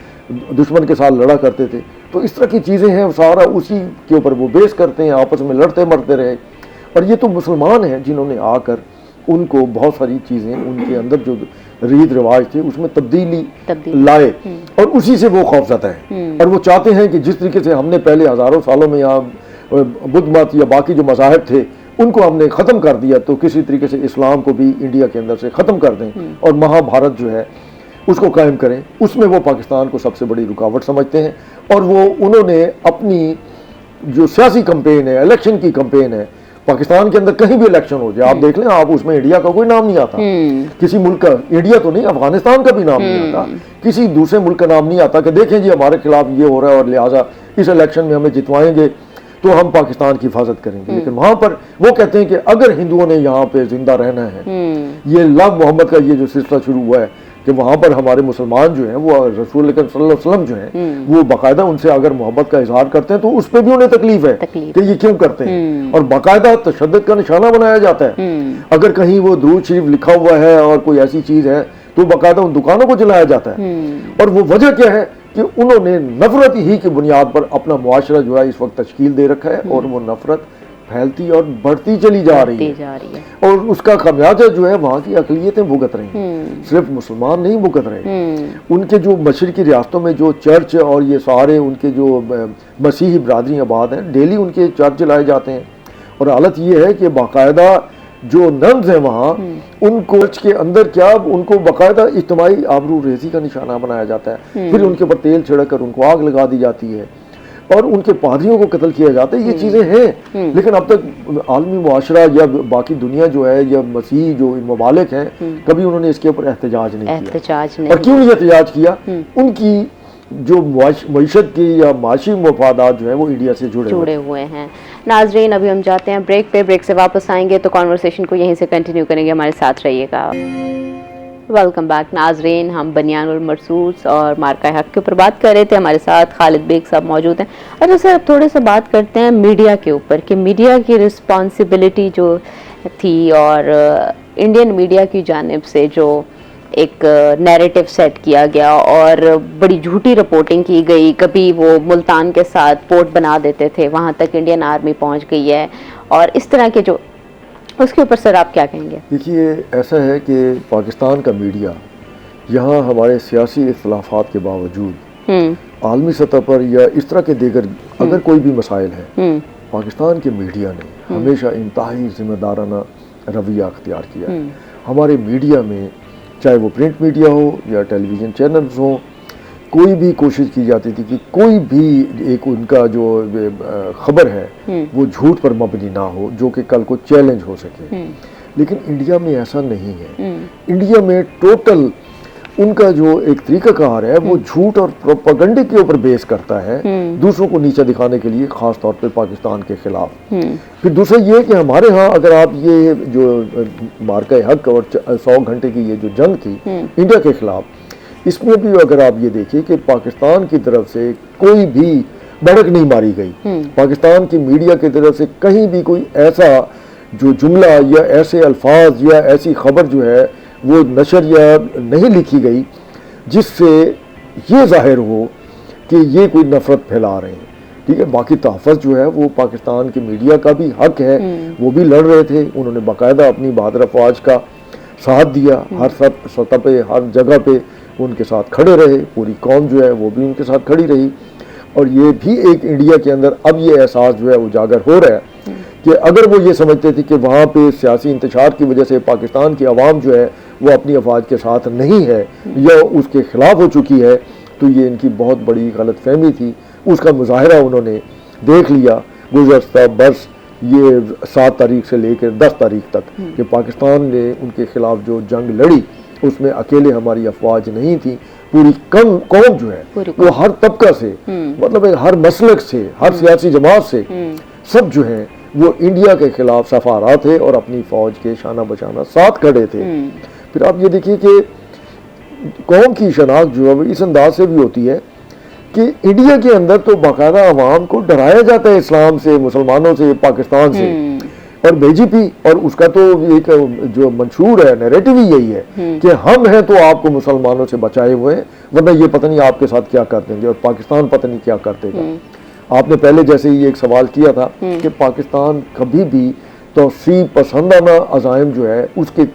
Speaker 2: दुश्मन के साथ लड़ा करते थे। तो इस तरह की चीज़ें हैं, सारा उसी के ऊपर वो बेस करते हैं, आपस में लड़ते मरते रहे। और ये तो मुसलमान हैं जिन्होंने आकर उनको बहुत सारी चीज़ें उनके अंदर जो रीत रिवाज थे उसमें तब्दीली लाए और उसी से वो खौफज़दा है। और वो चाहते हैं कि जिस तरीके से हमने पहले हज़ारों सालों में यहाँ बुद्ध मत या बाकी जो मज़ाहिब थे उनको हमने ख़त्म कर दिया, तो किसी तरीके से इस्लाम को भी इंडिया के अंदर से ख़त्म कर दें और महाभारत जो है उसको कायम करें। उसमें वो पाकिस्तान को सबसे बड़ी रुकावट समझते हैं और वो उन्होंने अपनी जो सियासी कैंपेन है, इलेक्शन की कैंपेन है, पाकिस्तान के अंदर कहीं भी इलेक्शन हो जाए आप देख लें, आप उसमें इंडिया का कोई नाम नहीं आता, किसी मुल्क का, इंडिया तो नहीं अफगानिस्तान का भी नाम नहीं आता, किसी दूसरे मुल्क का नाम नहीं आता कि देखें जी हमारे खिलाफ ये हो रहा है और लिहाजा इस इलेक्शन में हमें जितवाएंगे तो हम पाकिस्तान की हिफाजत करेंगे। लेकिन वहां पर वो कहते हैं कि अगर हिंदुओं ने यहाँ पे जिंदा रहना है, ये लव मोहम्मद का ये जो सिलसिला शुरू हुआ है कि वहाँ पर हमारे मुसलमान जो हैं वो रसूल अकरम सल्लल्लाहु अलैहि वसल्लम जो हैं वो बाकायदा उनसे अगर मोहब्बत का इजहार करते हैं तो उस पर भी उन्हें तकलीफ है कि ये क्यों करते हैं और बाकायदा तशद्दुद का निशाना बनाया जाता है। अगर कहीं वो दुरूद शरीफ लिखा हुआ है और कोई ऐसी चीज़ है तो बाकायदा उन दुकानों को जलाया जाता है। और वो वजह क्या है कि उन्होंने नफरत ही की बुनियाद पर अपना मुआशरा जो है इस वक्त तश्कील दे रखा है और वो नफरत फैलती और बढ़ती चली जा रही है और उसका खामियाजा जो है वहाँ की अकलियतें भुगत रही हैं, सिर्फ मुसलमान नहीं भुगत रहे। उनके जो मशरकी रियासतों में जो चर्च और ये सारे उनके जो मसीही बरादरी आबाद हैं, डेली उनके चर्च लाए जाते हैं और हालत ये है कि बाकायदा जो नन्स हैं वहाँ उनको चर्च के अंदर क्या उनको बाकायदा इज्तिमाई आबरू रेजी का निशाना बनाया जाता है, फिर उनके ऊपर तेल छिड़क कर उनको आग लगा दी जाती है और उनके पादरियों को कत्ल किया जाता है। ये चीज़ें हैं लेकिन अब तक आलमी मुआशरा या बाकी दुनिया जो है या मसीह जो ममालिक हैं कभी उन्होंने इसके ऊपर एहतजाज नहीं किया। और क्यों नहीं एहतजाज किया? उनकी जो मईशत की या माशी मफादात जो है वो इंडिया से जुड़े
Speaker 1: हुए हैं। नाजरीन, अभी हम जाते हैं ब्रेक पे, ब्रेक से वापस आएंगे तो कॉन्वर्सेशन को यहीं से कंटिन्यू करेंगे, हमारे साथ रहिएगा। वेलकम बैक नाजरीन, हम बनियानुल मरसूस और मार्का हक के ऊपर बात कर रहे थे, हमारे साथ खालिद बेग साहब मौजूद हैं। अच्छा सर, अब थोड़े से बात करते हैं मीडिया के ऊपर कि मीडिया की रिस्पॉन्सिबिलिटी जो थी और इंडियन मीडिया की जानिब से जो एक नैरेटिव सेट किया गया और बड़ी झूठी रिपोर्टिंग की गई, कभी वो मुल्तान के साथ पोर्ट बना देते थे, वहाँ तक इंडियन आर्मी पहुँच गई है, और इस तरह के जो, उसके ऊपर सर आप क्या कहेंगे?
Speaker 2: देखिए, ऐसा है कि पाकिस्तान का मीडिया यहाँ हमारे सियासी इख्तलाफात के बावजूद आलमी सतह पर या इस तरह के दीगर अगर कोई भी मसाइल है, पाकिस्तान के मीडिया ने हमेशा इंतहाई जिम्मेदाराना रवैया अख्तियार किया है। हमारे मीडिया में चाहे वो प्रिंट मीडिया हो या टेलीविज़न चैनल्स हो, कोई भी कोशिश की जाती थी कि कोई भी एक उनका जो खबर है वो झूठ पर मबनी ना हो, जो कि कल को चैलेंज हो सके। लेकिन इंडिया में ऐसा नहीं है। इंडिया में टोटल उनका जो एक तरीकाकार है वो झूठ और प्रोपेगेंडे के ऊपर बेस करता है, दूसरों को नीचा दिखाने के लिए, खास तौर पे पाकिस्तान के खिलाफ। फिर दूसरा ये कि हमारे यहाँ अगर आप ये जो मार्का हक और 100 घंटे की ये जो जंग थी इंडिया के खिलाफ, इसमें भी अगर आप ये देखिए कि पाकिस्तान की तरफ से कोई भी भड़क नहीं मारी गई। पाकिस्तान की मीडिया की तरफ से कहीं भी कोई ऐसा जो जुमला या ऐसे अल्फाज या ऐसी खबर जो है वो नशर या नहीं लिखी गई जिससे ये जाहिर हो कि ये कोई नफरत फैला रहे हैं। ठीक है, बाकी तहफ़्फ़ुज़ जो है वो पाकिस्तान के मीडिया का भी हक है, वो भी लड़ रहे थे, उन्होंने बाकायदा अपनी बहादुर अफवाज का साथ दिया, हर सतह पे, हर जगह पे उनके साथ खड़े रहे, पूरी कौम जो है वो भी उनके साथ खड़ी रही। और ये भी एक इंडिया के अंदर अब ये एहसास जो है उजागर हो रहा है कि अगर वो ये समझते थे कि वहाँ पे सियासी इंतशार की वजह से पाकिस्तान की आवाम जो है वो अपनी अफवाज के साथ नहीं है या उसके खिलाफ हो चुकी है, तो ये इनकी बहुत बड़ी गलत फहमी थी। उसका मुजाहरा उन्होंने देख लिया गुज़श्ता बरस, ये 7 तारीख से लेकर 10 तारीख तक कि पाकिस्तान ने उनके खिलाफ जो जंग लड़ी उसमें अकेले हमारी अफवाज नहीं थी, पूरी कौम जो है वो हर तबका से, मतलब हर मसलक से, हर सियासी जमात से, सब जो है वो इंडिया के खिलाफ सफारा थे और अपनी फौज के शाना बचाना साथ खड़े थे। फिर आप ये देखिए कि कौम की शनाख्त जो है इस अंदाज से भी होती है कि इंडिया के अंदर तो बाकायदा अवाम को डराया जाता है इस्लाम से, मुसलमानों से, पाकिस्तान से, और बीजेपी और उसका तो एक जो मंशूर है नैरेटिव ही यही है कि हम हैं तो आपको मुसलमानों से बचाए हुए हैं, वरना ये पता नहीं आपके साथ क्या कर देंगे और पाकिस्तान पता नहीं क्या कर देगा। आपने पहले जैसे ही एक सवाल किया था कि पाकिस्तान कभी भी तौसीब पसंदाना अज़ाइम जो है उसके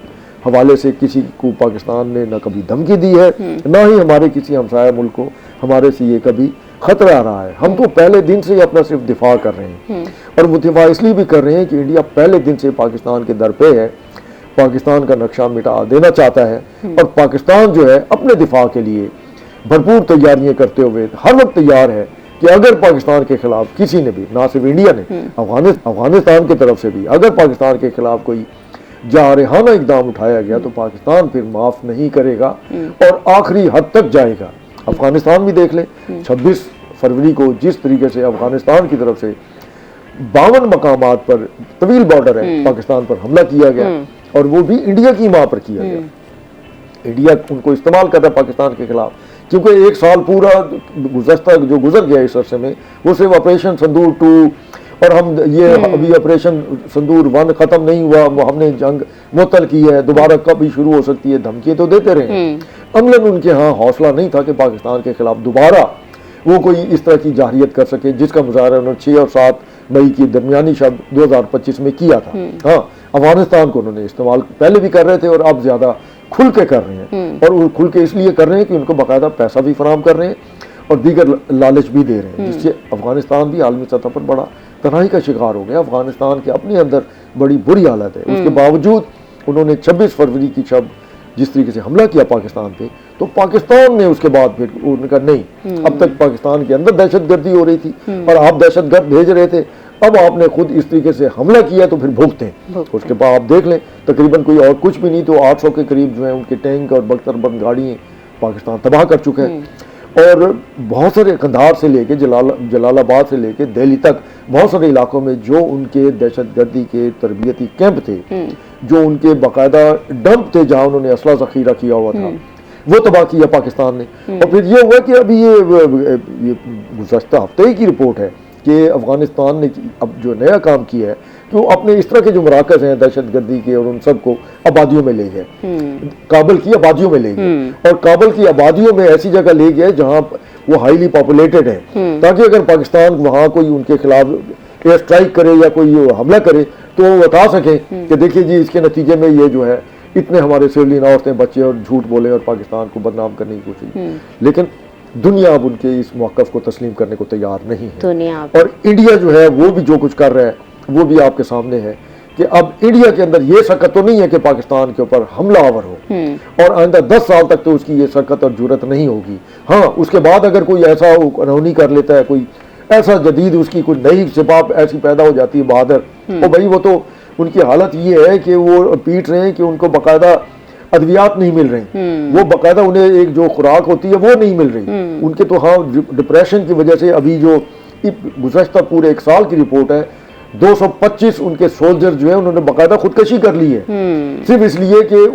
Speaker 2: हवाले से किसी को पाकिस्तान ने न कभी धमकी दी है, ना ही हमारे किसी हमसाया मुल्क को हमारे से ये कभी खतरा आ रहा है। हम तो पहले दिन से ही अपना सिर्फ दिफा कर रहे हैं, और वो दिफा इसलिए भी कर रहे हैं कि इंडिया पहले दिन से पाकिस्तान के दर पे है, पाकिस्तान का नक्शा मिटा देना चाहता है, और पाकिस्तान जो है अपने दिफा के लिए भरपूर तैयारियां करते हुए हर वक्त तैयार है कि अगर पाकिस्तान के खिलाफ किसी ने भी, ना सिर्फ इंडिया ने, अफगानिस्तान की तरफ से भी अगर पाकिस्तान के खिलाफ कोई जारहाना इकदाम उठाया गया तो पाकिस्तान फिर माफ नहीं करेगा और आखिरी हद तक जाएगा। अफगानिस्तान भी देख ले, 26 फरवरी को जिस तरीके से अफगानिस्तान की तरफ से 52 मकामात पर, तवील बॉर्डर है, पाकिस्तान पर हमला किया गया, और वो भी इंडिया की मां पर किया गया। इंडिया उनको इस्तेमाल कर रहा है पाकिस्तान के खिलाफ, क्योंकि एक साल पूरा गुज़श्ता जो गुजर गया इस अरसे में वो सिर्फ ऑपरेशन संदूर 2 और हम ये अभी ऑपरेशन संदूर 1 खत्म नहीं हुआ, हमने जंग मुअत्तल की है, दोबारा कभी शुरू हो सकती है, धमकी तो देते रहे। अमलन उनके यहाँ हौसला नहीं था कि पाकिस्तान के खिलाफ दोबारा वो कोई इस तरह की जाहिरियत कर सके जिसका मुजाहरा उन्होंने 6 और 7 मई की दरमियानी शब 2025 में किया था। हाँ, अफगानिस्तान को उन्होंने इस्तेमाल पहले भी कर रहे थे और अब ज्यादा खुल के कर रहे हैं, और वो खुल के इसलिए कर रहे हैं कि उनको बाकायदा पैसा भी फराहम कर रहे हैं और दीगर लालच भी दे रहे हैं, जिससे अफगानिस्तान भी आलमी सतह पर बड़ा तनाई का शिकार हो गया। अफगानिस्तान के अपने अंदर बड़ी बुरी हालत है, उसके बावजूद उन्होंने 26 फरवरी की शब जिस तरीके से हमला किया पाकिस्तान पे, तो पाकिस्तान ने उसके बाद फिर उनका नहीं, अब तक पाकिस्तान के अंदर दहशतगर्दी हो रही थी और आप दहशतगर्द भेज रहे थे, अब आपने खुद इस तरीके से हमला किया तो फिर भुगते हैं। उसके बाद आप देख लें तकरीबन कोई और कुछ भी नहीं तो 800 के करीब जो है उनके टैंक और बख्तरबंद गाड़ियाँ पाकिस्तान तबाह कर चुका है। और बहुत सारे कंधार से लेके जलालाबाद से लेके दिल्ली तक बहुत सारे इलाकों में जो उनके दहशतगर्दी के तरबियती कैंप थे, जो उनके बाकायदा डंप थे जहां उन्होंने असला जखीरा किया हुआ था, वो तबाह किया पाकिस्तान ने। और फिर ये हुआ कि अभी ये गुज़श्ता हफ्ते ही की रिपोर्ट है कि अफगानिस्तान ने अब जो नया काम किया है कि वो अपने इस तरह के जो मराकज़ हैं दहशतगर्दी के और उन सबको आबादियों में ले गए, काबुल की आबादियों में ले गए, और काबुल की आबादियों में ऐसी जगह ले गए जहाँ वो हाईली पॉपुलेटेड है, ताकि अगर पाकिस्तान वहाँ कोई उनके खिलाफ एयर स्ट्राइक करे या कोई हमला करे तो वो बता सकें कि देखिए जी इसके नतीजे में ये जो है इतने हमारे सिविलियन औरतें बच्चे और झूठ बोले और पाकिस्तान को बदनाम करने की कोशिश। लेकिन दुनिया अब उनके इस मौक़िफ़ को तस्लीम करने को तैयार नहीं है, और इंडिया जो है वो भी जो कुछ कर रहा है वो भी आपके सामने है कि अब इंडिया के अंदर ये सकत तो नहीं है कि पाकिस्तान के ऊपर हमलावर हो, और आइंदा 10 साल तक तो उसकी ये सकत और जुर्रत नहीं होगी। हाँ, उसके बाद अगर कोई ऐसा अनहोनी कर लेता है, कोई ऐसा जदीद उसकी कोई नई सिपाह ऐसी पैदा हो जाती है बहादुर, तो भाई वो तो उनकी हालत ये है कि वो पीट रहे हैं कि उनको बाकायदा अद्वियात नहीं मिल रही, वो बाकायदा उन्हें एक जो खुराक होती है वो नहीं मिल रही उनके। तो हाँ, डिप्रेशन की वजह से अभी जो गुज़श्ता पूरे 1 साल की रिपोर्ट है 225 उनके सोल्जर जो है उन्होंने बाकायदा खुदकशी कर ली है, सिर्फ इसलिए कि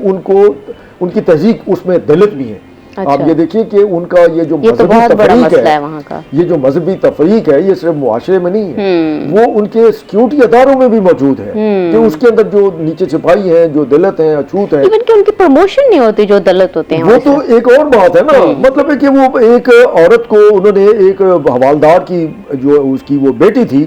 Speaker 2: उनकी तहजीक उसमें दलित भी है। अच्छा। आप ये देखिए कि उनका ये जो मजहबी तफरीक है वहाँ का, ये जो मजहबी तफरीक है ये सिर्फ मुआशरे में नहीं है, वो उनके सिक्योरिटी अदारों में भी मौजूद है कि उसके अंदर जो नीचे सिपाही हैं, जो दलित हैं, अछूत हैं,
Speaker 1: इवन कि उनकी प्रमोशन नहीं होती जो दलित होते हैं,
Speaker 2: वो तो एक और बात है ना। मतलब है कि वो एक औरत को उन्होंने एक हवालदार की जो उसकी वो बेटी थी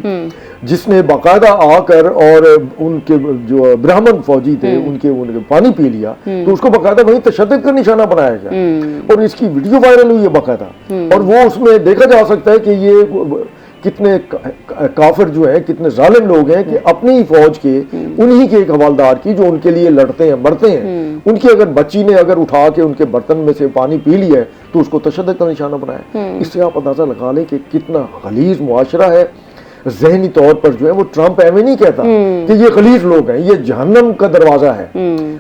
Speaker 2: जिसने बाकायदा आकर और उनके जो ब्राह्मण फौजी थे उनके पानी पी लिया, तो उसको बाकायदा वही तशद्दुद का निशाना बनाया गया और इसकी वीडियो वायरल हुई है बाकायदा। और वो उसमें देखा जा सकता है कि ये कितने काफिर जो हैं, कितने जालिम लोग हैं कि अपनी ही फौज के उन्हीं के एक हवालदार की जो उनके लिए लड़ते हैं मरते हैं, उनकी अगर बच्ची ने अगर उठा के उनके बर्तन में से पानी पी लिया है तो उसको तशद्दुद का निशाना बनाया। इससे आप अंदाजा लगा लें कि कितना गलीज मुआशरा है। ज़हनी तौर पर जो है वो ट्रंप एवं नहीं कहता कि ये गलीज लोग हैं, ये जहन्नम का दरवाजा है,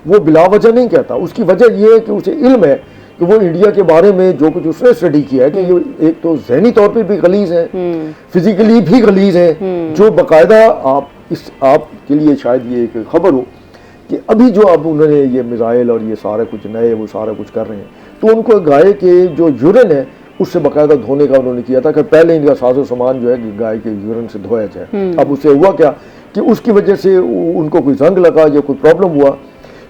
Speaker 2: वो बिला वजह नहीं कहता। उसकी वजह ये है कि उसे इल्म है कि वो इंडिया के बारे में जो कुछ उसने स्टडी किया है कि ये एक तो ज़हनी तौर पर भी गलीज है, फिजिकली भी गलीज है, जो बाकायदा आपके लिए शायद ये एक खबर हो कि अभी जो अब उन्होंने ये मिसाइल और ये सारा कुछ नए वो सारा कुछ कर रहे हैं, तो उनको गाय के जो यूरिन है उससे बाकायदा धोने का उन्होंने किया था कि पहले इनका साजो सामान जो है कि गाय के यूरिन से धोया जाए। अब उससे हुआ क्या कि उसकी वजह से उनको कोई जंग लगा या कोई प्रॉब्लम हुआ,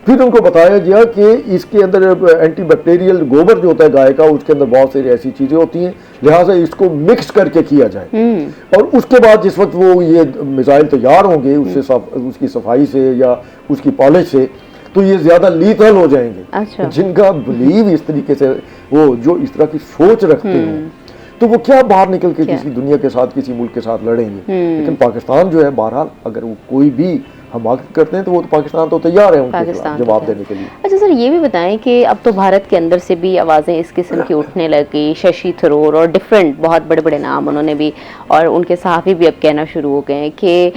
Speaker 2: फिर उनको बताया गया कि इसके अंदर एंटी बैक्टीरियल गोबर जो होता है गाय का, उसके अंदर बहुत सारी ऐसी चीज़ें होती हैं, लिहाजा इसको मिक्स करके किया जाए। और उसके बाद जिस वक्त वो ये मिसाइल तैयार होंगे उसकी सफाई से या उसकी पॉलिश से, तो ये ज्यादा लीथल हो जाएंगे। अच्छा। जिनका बिलीव इस तरीके से वो जो इस तरह की सोच रखते हैं तो वो क्या बाहर निकल के किसी दुनिया के साथ किसी मुल्क के साथ लड़ेंगे। लेकिन पाकिस्तान जो है बहरहाल अगर वो कोई भी हमाकत करते हैं तो वो तो पाकिस्तान तो तैयार है उनके जवाब देने के लिए।
Speaker 1: अच्छा सर, ये भी बताएं कि अब तो भारत के अंदर से भी आवाज़ें इस किस्म की उठने लगी, शशि थरूर और डिफरेंट बहुत बड़े बड़े नाम उन्होंने भी, और उनके सहाफ़ी भी अब कहना शुरू हो गए हैं कि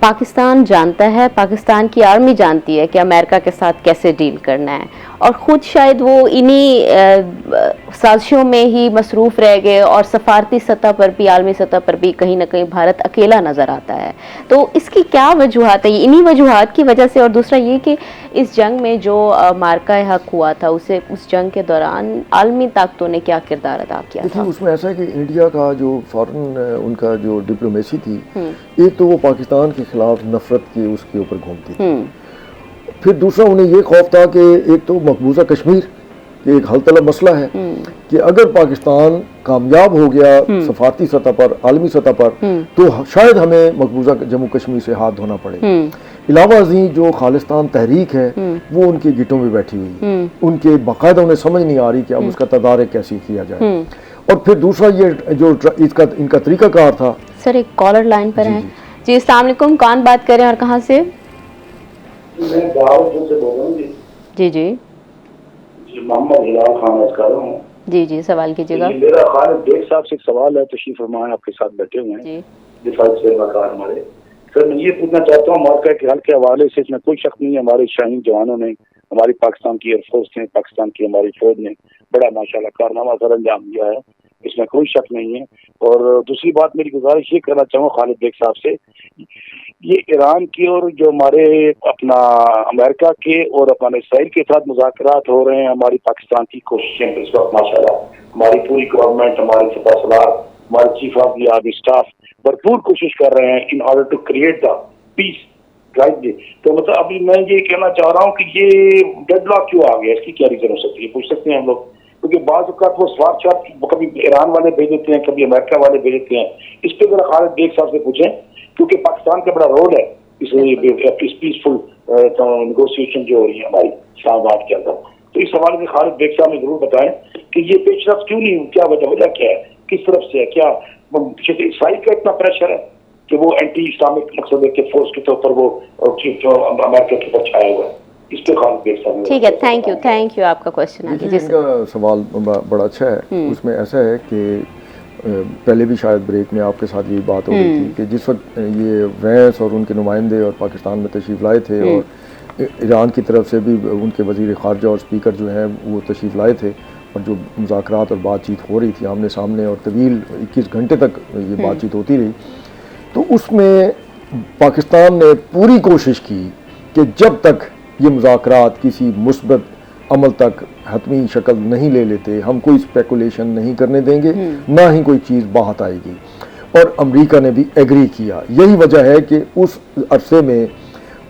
Speaker 1: पाकिस्तान जानता है, पाकिस्तान की आर्मी जानती है कि अमेरिका के साथ कैसे डील करना है, और ख़ुद शायद वो इन्हीं साजिशों में ही मसरूफ़ रह गए, और सफारती सतह पर भी आलमी सतह पर भी कहीं ना कहीं भारत अकेला नज़र आता है। तो इसकी क्या वजूहत है? इन्हीं वजूहत की वजह से, और दूसरा ये कि इस जंग में जो मार्का हक हुआ था उस जंग के दौरान आलमी ताकतों ने क्या किरदार अदा किया था?
Speaker 2: उसमें ऐसा है कि इंडिया का जो फॉरेन उनका जो डिप्लोमेसी थी, एक तो वो पाकिस्तान के खिलाफ नफरत की उसके ऊपर घूमती थी, फिर दूसरा उन्हें ये खौफ था कि एक तो मकबूजा कश्मीर एक हल तलब मसला है कि अगर पाकिस्तान कामयाब हो गया सफारती सतह पर, आलमी सतह पर, तो शायद हमें मकबूजा जम्मू कश्मीर से हाथ धोना पड़े। इलावा अजी जो खालिस्तान तहरीक है वो उनके गिटों में बैठी हुई, उनके बाकायदा उन्हें समझ नहीं आ रही कि अब उसका तदारक कैसे किया जाए। और फिर दूसरा ये जो इनका तरीकाकार था।
Speaker 1: सर एक कॉलर लाइन पर है जी। अस्सलाम वालेकुम, कौन बात कर रहे हैं और कहाँ से?
Speaker 4: मैं दाऊदपुर से बोल रहा हूँ
Speaker 1: जी। जी
Speaker 4: मोहम्मद हिलाल खान बात कर रहा हूँ।
Speaker 1: जी सवाल कीजिएगा।
Speaker 4: मेरा खालिद बेग साहब से एक सवाल है, तशरीफ फरमाएं, आपके साथ बैठे हुए हैं दिफा से हमारे। सर मैं ये पूछना चाहता हूँ, मार्का के हल के हवाले से इसमें कोई शक नहीं है, हमारे शाहीन जवानों ने हमारी पाकिस्तान की एयरफोर्स ने, पाकिस्तान की हमारी फौज ने बड़ा माशाल्लाह कारनामा सर अंजाम दिया है, इसमें कोई शक नहीं है। और दूसरी बात मेरी गुजारिश ये करना चाहूँगा खालिद बेग साहब से, ये ईरान की और जो हमारे अपना अमेरिका के और अपना इसराइल के साथ मुज़ाकरात हो रहे हैं, हमारी पाकिस्तान की कोशिशें इस वक्त माशाल्लाह हमारी पूरी गवर्नमेंट, हमारे सफा सलार, हमारे chief of the army staff भरपूर कोशिश कर रहे हैं in order to create the peace, right जी। तो मतलब अभी मैं ये कहना चाह रहा हूँ कि ये डेडलॉक क्यों आ गया, इसकी क्या रीजन हो सकती है, पूछ सकते हैं हम लोग? क्योंकि बाज़ औक़ात वो स्वार्थ कभी ईरान वाले भेज देते हैं, कभी अमेरिका वाले भेज देते हैं। इस पर जरा खालिद बेग साहब से पूछें, क्योंकि पाकिस्तान का बड़ा रोल है इस पीसफुल नेगोशिएशन जो हो रही है हमारी इस्लामाबाद के अंदर। तो इस हवाले से खालिद बेग साहब ने जरूर बताएं कि ये पेशरफ क्यों नहीं, क्या वजह क्या है, किस तरफ से है, क्या पीछे से इसराइल का इतना प्रेशर है कि वो एंटी इस्लामिक मकसद के फोर्स के तौर पर वो अमेरिका के ऊपर छाया हुआ है। इस पे खालिद बेग साहब,
Speaker 1: ठीक है, थैंक यू आपका क्वेश्चन आगे।
Speaker 2: इनका सवाल बड़ा अच्छा है। उसमें ऐसा है कि पहले भी शायद ब्रेक में आपके साथ यही बात हो रही थी कि जिस वक्त ये वैंस और उनके नुमाइंदे और पाकिस्तान में तशरीफ़ लाए थे और ईरान की तरफ से भी उनके वज़ीर ख़ारजा और स्पीकर जो हैं वो तशरीफ़ लाए थे और जो मुज़ाकरात और बातचीत हो रही थी आमने सामने और तवील 21 घंटे तक ये बातचीत होती रही, तो उसमें पाकिस्तान ने पूरी कोशिश की कि जब तक ये मुज़ाकरात किसी मुस्बत अमल तक हतमी शक्ल नहीं ले लेते हम कोई स्पेकुलेशन नहीं करने देंगे, ना ही कोई चीज़ बाहर आएगी। और अमेरिका ने भी एग्री किया। यही वजह है कि उस अरसे में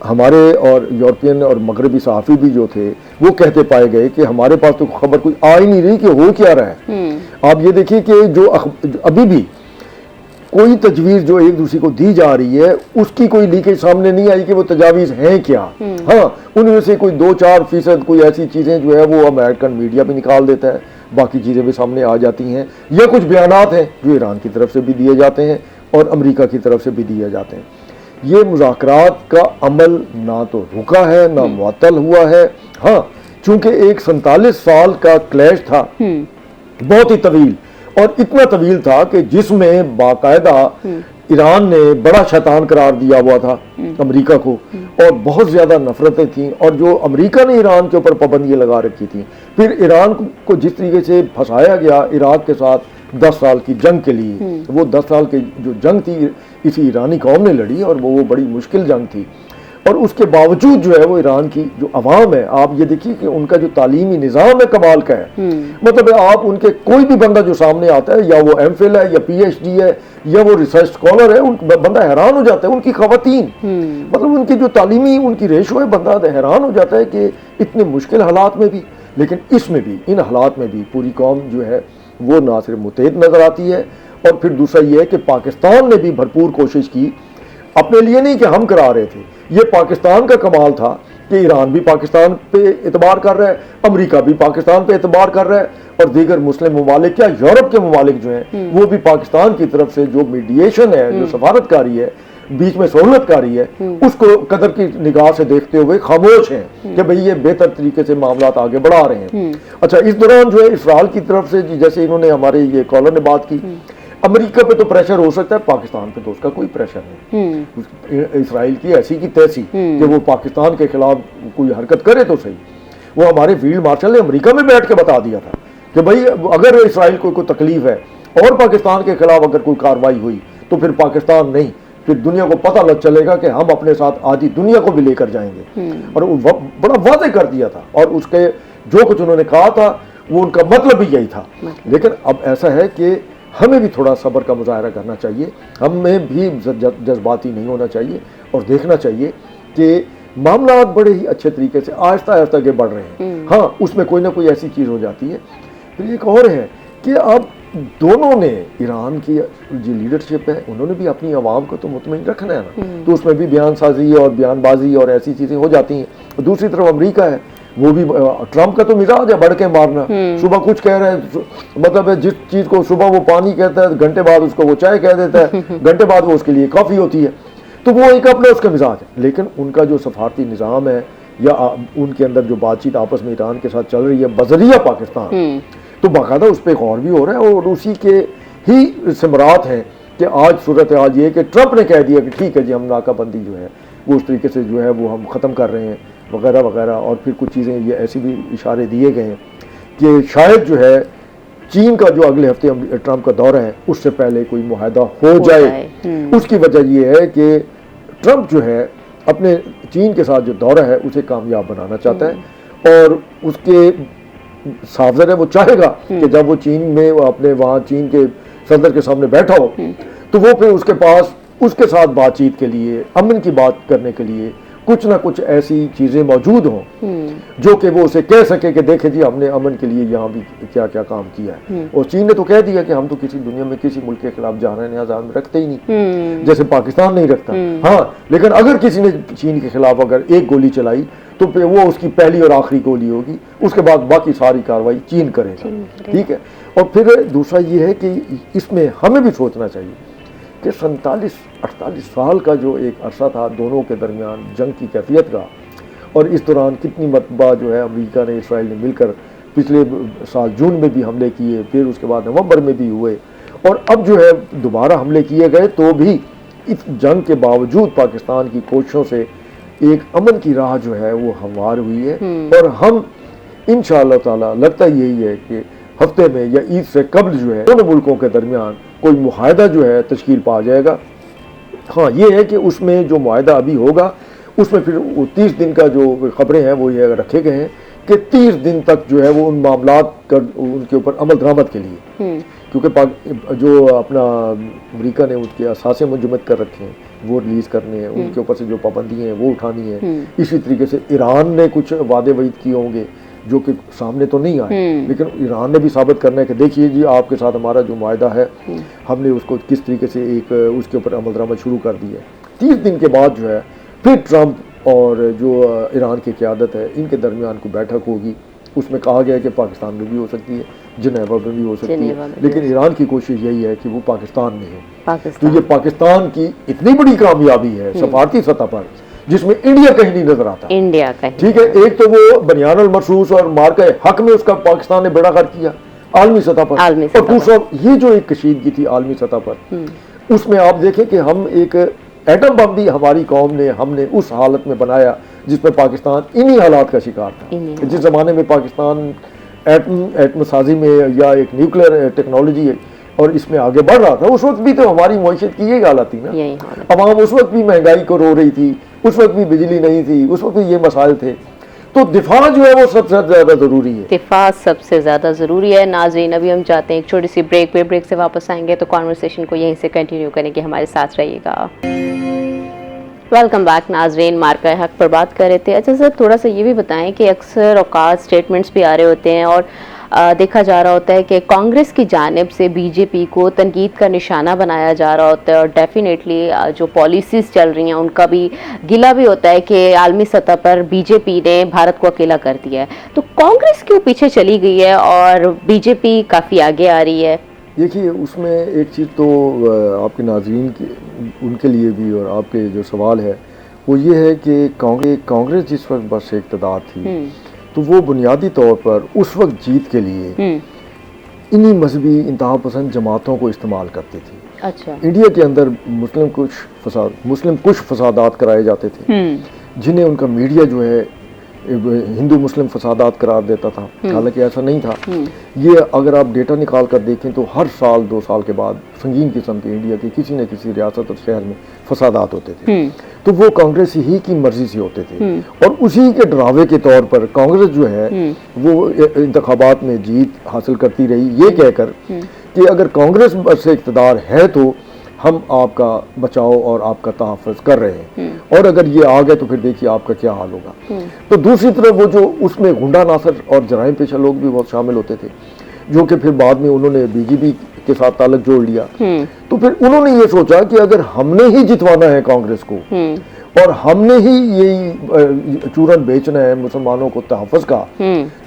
Speaker 2: हमारे और यूरोपियन और मगरबी सहाफ़ी भी जो थे वो कहते पाए गए कि हमारे पास तो खबर कोई आ ही नहीं रही कि हो क्या रहा है। आप ये देखिए कि जो अभी भी कोई तजवीज़ जो एक दूसरे को दी जा रही है उसकी कोई लीकेज सामने नहीं आई कि वो तजावीज़ हैं क्या। हाँ, उनमें से कोई 2-4% कोई ऐसी चीज़ें जो है वो अमेरिकन मीडिया भी निकाल देता है, बाकी चीज़ें भी सामने आ जाती हैं, या कुछ बयानात हैं जो ईरान की तरफ से भी दिए जाते हैं और अमेरिका की तरफ से भी दिए जाते हैं। ये मुज़ाकरात का अमल ना तो रुका है ना मुअत्तल हुआ है। हाँ, चूँकि एक 47 साल का क्लैश था, बहुत ही तवील, और इतना तवील था कि जिसमें बाकायदा ईरान ने बड़ा शैतान करार दिया हुआ था अमेरिका को, और बहुत ज़्यादा नफरतें थीं, और जो अमेरिका ने ईरान के ऊपर पाबंदियाँ लगा रखी थी। फिर ईरान को जिस तरीके से फंसाया गया इराक के साथ 10 साल की जंग के लिए, वो 10 साल की जो जंग थी इसी ईरानी कौम ने लड़ी और वो बड़ी मुश्किल जंग थी। और उसके बावजूद जो है वो ईरान की जो अवाम है, आप ये देखिए कि उनका जो तालीमी निज़ाम है कमाल का है। मतलब आप उनके कोई भी बंदा जो सामने आता है, या वो एमफिल है या पीएचडी है या वो रिसर्च स्कॉलर है, उन बंदा हैरान हो जाता है। उनकी खवातीन, मतलब उनकी जो तालीमी उनकी रेशो है, बंदा हैरान हो जाता है कि इतने मुश्किल हालात में भी, लेकिन इसमें भी, इन हालात में भी पूरी कौम जो है वो ना सिर्फ मुतहद नज़र आती है। और फिर दूसरा ये है कि पाकिस्तान ने भी भरपूर कोशिश की, अपने लिए नहीं कि हम करा रहे थे, ये पाकिस्तान का कमाल था कि ईरान भी पाकिस्तान पे एतबार कर रहा है, अमेरिका भी पाकिस्तान पे एतबार कर रहा है, और दीगर मुस्लिम ममालिक या यूरोप के ममालिक जो हैं वो भी पाकिस्तान की तरफ से जो मीडिएशन है, जो सफारतकारी है, बीच में सहूलतकारी है, उसको कदर की निगाह से देखते हुए खामोश हैं कि भाई ये बेहतर तरीके से मामला आगे बढ़ा रहे हैं। अच्छा, इस दौरान जो है इसराइल की तरफ से, जैसे इन्होंने हमारे ये कॉलर ने बात की, अमेरिका पे तो प्रेशर हो सकता है, पाकिस्तान पे तो उसका कोई प्रेशर नहीं। इसराइल की ऐसी की तैसी कि वो पाकिस्तान के खिलाफ कोई हरकत करे तो सही। वो हमारे फील्ड मार्शल ने अमेरिका में बैठ के बता दिया था कि भाई अगर इसराइल को कोई तकलीफ है और पाकिस्तान के खिलाफ अगर कोई कार्रवाई हुई तो फिर पाकिस्तान नहीं, फिर दुनिया को पता लग चलेगा कि हम अपने साथ आधी दुनिया को भी लेकर जाएंगे। और वो बड़ा वादे कर दिया था, और उसके जो कुछ उन्होंने कहा था वो उनका मतलब भी यही था। लेकिन अब ऐसा है कि हमें भी थोड़ा सब्र का मुजाहरा करना चाहिए, हमें भी जज्बाती नहीं होना चाहिए, और देखना चाहिए कि मामला बड़े ही अच्छे तरीके से आहिस्ता आहिस्ता के बढ़ रहे हैं। हाँ, उसमें कोई ना कोई ऐसी चीज़ हो जाती है। फिर एक और है कि अब दोनों ने, ईरान की जो लीडरशिप है उन्होंने भी अपनी आवाम को तो मुतमईन रखना है ना, तो उसमें भी बयान साजी और बयानबाजी और ऐसी चीज़ें हो जाती हैं। दूसरी तरफ अमेरिका है, वो भी ट्रंप का तो मिजाज है बढ़ के मारना। सुबह कुछ कह रहे हैं, मतलब जिस चीज़ को सुबह वो पानी कहता है, घंटे बाद उसको वो चाय कह देता है, घंटे बाद वो उसके लिए कॉफ़ी होती है। तो वो एक अपना उसका मिजाज है। लेकिन उनका जो सफारती निज़ाम है या उनके अंदर जो बातचीत आपस में ईरान के साथ चल रही है बजरिया पाकिस्तान, तो बाकायदा उस पर गौर भी हो रहा है, और उसी के ही सिमरात हैं कि आज सूरत आज ये कि ट्रंप ने कह दिया कि ठीक है जी, हम नाकाबंदी जो है वो उस तरीके से जो है वो हम ख़त्म कर रहे हैं, वगैरह वगैरह, और फिर कुछ चीज़ें ये ऐसे भी इशारे दिए गए हैं कि शायद जो है चीन का जो अगले हफ्ते ट्रंप का दौरा है उससे पहले कोई मुआहदा हो जाए। उसकी वजह ये है कि ट्रंप जो है अपने चीन के साथ जो दौरा है उसे कामयाब बनाना चाहता है, और उसके सावधान है वो चाहेगा कि जब वो चीन में वो अपने वहाँ चीन के सदर के सामने बैठा हो तो वो फिर उसके पास उसके साथ बातचीत के लिए, अमन की बात करने के लिए कुछ ना कुछ ऐसी चीज़ें मौजूद हों जो कि वो उसे कह सके कि देखे जी हमने अमन के लिए यहाँ भी क्या क्या काम किया है। और चीन ने तो कह दिया कि हम तो किसी दुनिया में किसी मुल्क के खिलाफ जान आज़ाद रखते ही नहीं, जैसे पाकिस्तान नहीं रखता। हाँ, लेकिन अगर किसी ने चीन के खिलाफ अगर एक गोली चलाई तो फिर वो उसकी पहली और आखिरी गोली होगी, उसके बाद बाकी सारी कार्रवाई चीन करेगा। ठीक है। और फिर दूसरा ये है कि इसमें हमें भी सोचना चाहिए कि 47-48 साल का जो एक अरसा था दोनों के दरमियान जंग की कैफियत का, और इस दौरान कितनी मरतबा जो है अमेरिका ने इसराइल ने मिलकर पिछले साल जून में भी हमले किए, फिर उसके बाद नवंबर में भी हुए, और अब जो है दोबारा हमले किए गए, तो भी इस जंग के बावजूद पाकिस्तान की कोशिशों से एक अमन की राह जो है वो हमवार हुई है। और हम इंशाअल्लाह ताला लगता यही है कि हफ्ते में या ईद से कबल जो है दोनों मुल्कों के दरमियान कोई मुआहदा जो है तश्कील पा जाएगा। हाँ, ये है कि उसमें जो मुआहदा अभी होगा उसमें फिर 30 दिन का जो खबरें हैं वो ये रखे गए हैं कि 30 दिन तक जो है वो उन मामलात कर उनके ऊपर अमल दरामद के लिए, क्योंकि जो अपना अमेरिका ने उसके असासे मुंजमद कर रखे हैं वो रिलीज़ करने हैं, उनके ऊपर से जो पाबंदी हैं वो उठानी है। इसी तरीके से ईरान ने कुछ वादे वईद किए होंगे जो कि सामने तो नहीं आए, लेकिन ईरान ने भी साबित करना है कि देखिए जी आपके साथ हमारा जो मुआहदा है हमने उसको किस तरीके से एक उसके ऊपर अमल दरामद शुरू कर दी है। 30 दिन के बाद जो है फिर ट्रंप और जो ईरान की क़यादत है इनके दरमियान कोई बैठक होगी। उसमें कहा गया है कि पाकिस्तान में भी हो सकती है, जिनेवा में भी हो सकती है, लेकिन ईरान की कोशिश यही है कि वो पाकिस्तान में हो। तो ये पाकिस्तान की इतनी बड़ी कामयाबी है सफारती सतह पर, जिसमें इंडिया कहीं नहीं नजर आता।
Speaker 1: इंडिया कहीं,
Speaker 2: ठीक है। एक तो वो बनियान अल मरसूस और मार्का हक में उसका पाकिस्तान ने बेड़ा गर्क किया आलमी सतह पर, और दूसरा ये जो एक कशीदगी थी आलमी सतह पर, उसमें आप देखें कि हम एक एटम बम भी हमारी कौम ने हमने उस हालत में बनाया जिसमें पाकिस्तान इन्हीं हालात का शिकार था। जिस ज़माने में पाकिस्तान एटम साजी में या एक न्यूक्लियर टेक्नोलॉजी है और इसमें आगे बढ़ रहा था, उस वक्त भी तो हमारी मईशत की यही हालत थी ना। अवाम उस वक्त भी महंगाई को रो रही थी, उस वक्त भी बिजली नहीं थी, उस वक्त भी ये मसाइल थे। तो दिफा जो है वो सबसे ज़्यादा ज़रूरी है।
Speaker 1: दिफा सबसे ज़्यादा ज़रूरी है। नाज़रीन, अभी हम चाहते हैं एक छोटी सी ब्रेक पे, ब्रेक से वापस आएंगे तो कॉन्वर्सेशन को यहीं से कंटिन्यू करेंगे। हमारे साथ रहिएगा। वेलकम बैक नाज़रीन, मार्का हक पर बात कर रहे थे। अच्छा सर, थोड़ा सा ये भी बताएं कि अक्सर औकात स्टेटमेंट्स भी आ रहे होते हैं और देखा जा रहा होता है कि कांग्रेस की जानिब से बीजेपी को तनकीद का निशाना बनाया जा रहा होता है, और डेफिनेटली जो पॉलिसीज़ चल रही हैं उनका भी गिला भी होता है कि आलमी सतह पर बीजेपी ने भारत को अकेला कर दिया है। तो कांग्रेस क्यों पीछे चली गई है और बीजेपी काफ़ी आगे आ रही है?
Speaker 2: देखिए, उसमें एक चीज़ तो आपके नाज़रीन की उनके लिए भी और आपके जो सवाल है वो ये है कि कांग्रेस जिस वक्त बस इक़्तिदार थी तो वो बुनियादी तौर पर उस वक्त जीत के लिए इन्हीं मजहबी इंतहा पसंद जमातों को इस्तेमाल करती थी।
Speaker 1: अच्छा।
Speaker 2: इंडिया के अंदर मुस्लिम कुछ फसादात कराए जाते थे जिन्हें उनका मीडिया जो है हिंदू मुस्लिम फसादात करार देता था, हालांकि ऐसा नहीं था। ये अगर आप डेटा निकाल कर देखें तो हर साल 2 साल के बाद संगीन किस्म के इंडिया के किसी न किसी रियासत और शहर में फसादात होते थे, तो वो कांग्रेस ही की मर्जी से होते थे। और उसी के डरावे के तौर पर कांग्रेस जो है वो इंतखाबात में जीत हासिल करती रही, ये कहकर कि अगर कांग्रेस से इक़्तिदार है तो हम आपका बचाव और आपका तहफ़्फ़ुज़ कर रहे हैं, और अगर ये आ गए तो फिर देखिए आपका क्या हाल होगा। तो दूसरी तरफ वो जो उसमें गुंडा नासर और जराइम पेशा लोग भी बहुत शामिल होते थे, जो कि फिर बाद में उन्होंने बीजेपी के साथ ताल्लुक जोड़ लिया। तो फिर उन्होंने ये सोचा कि अगर हमने ही जितवाना है कांग्रेस को और हमने ही यही चूरन बेचना है मुसलमानों को तहफ़्फ़ुज़ का,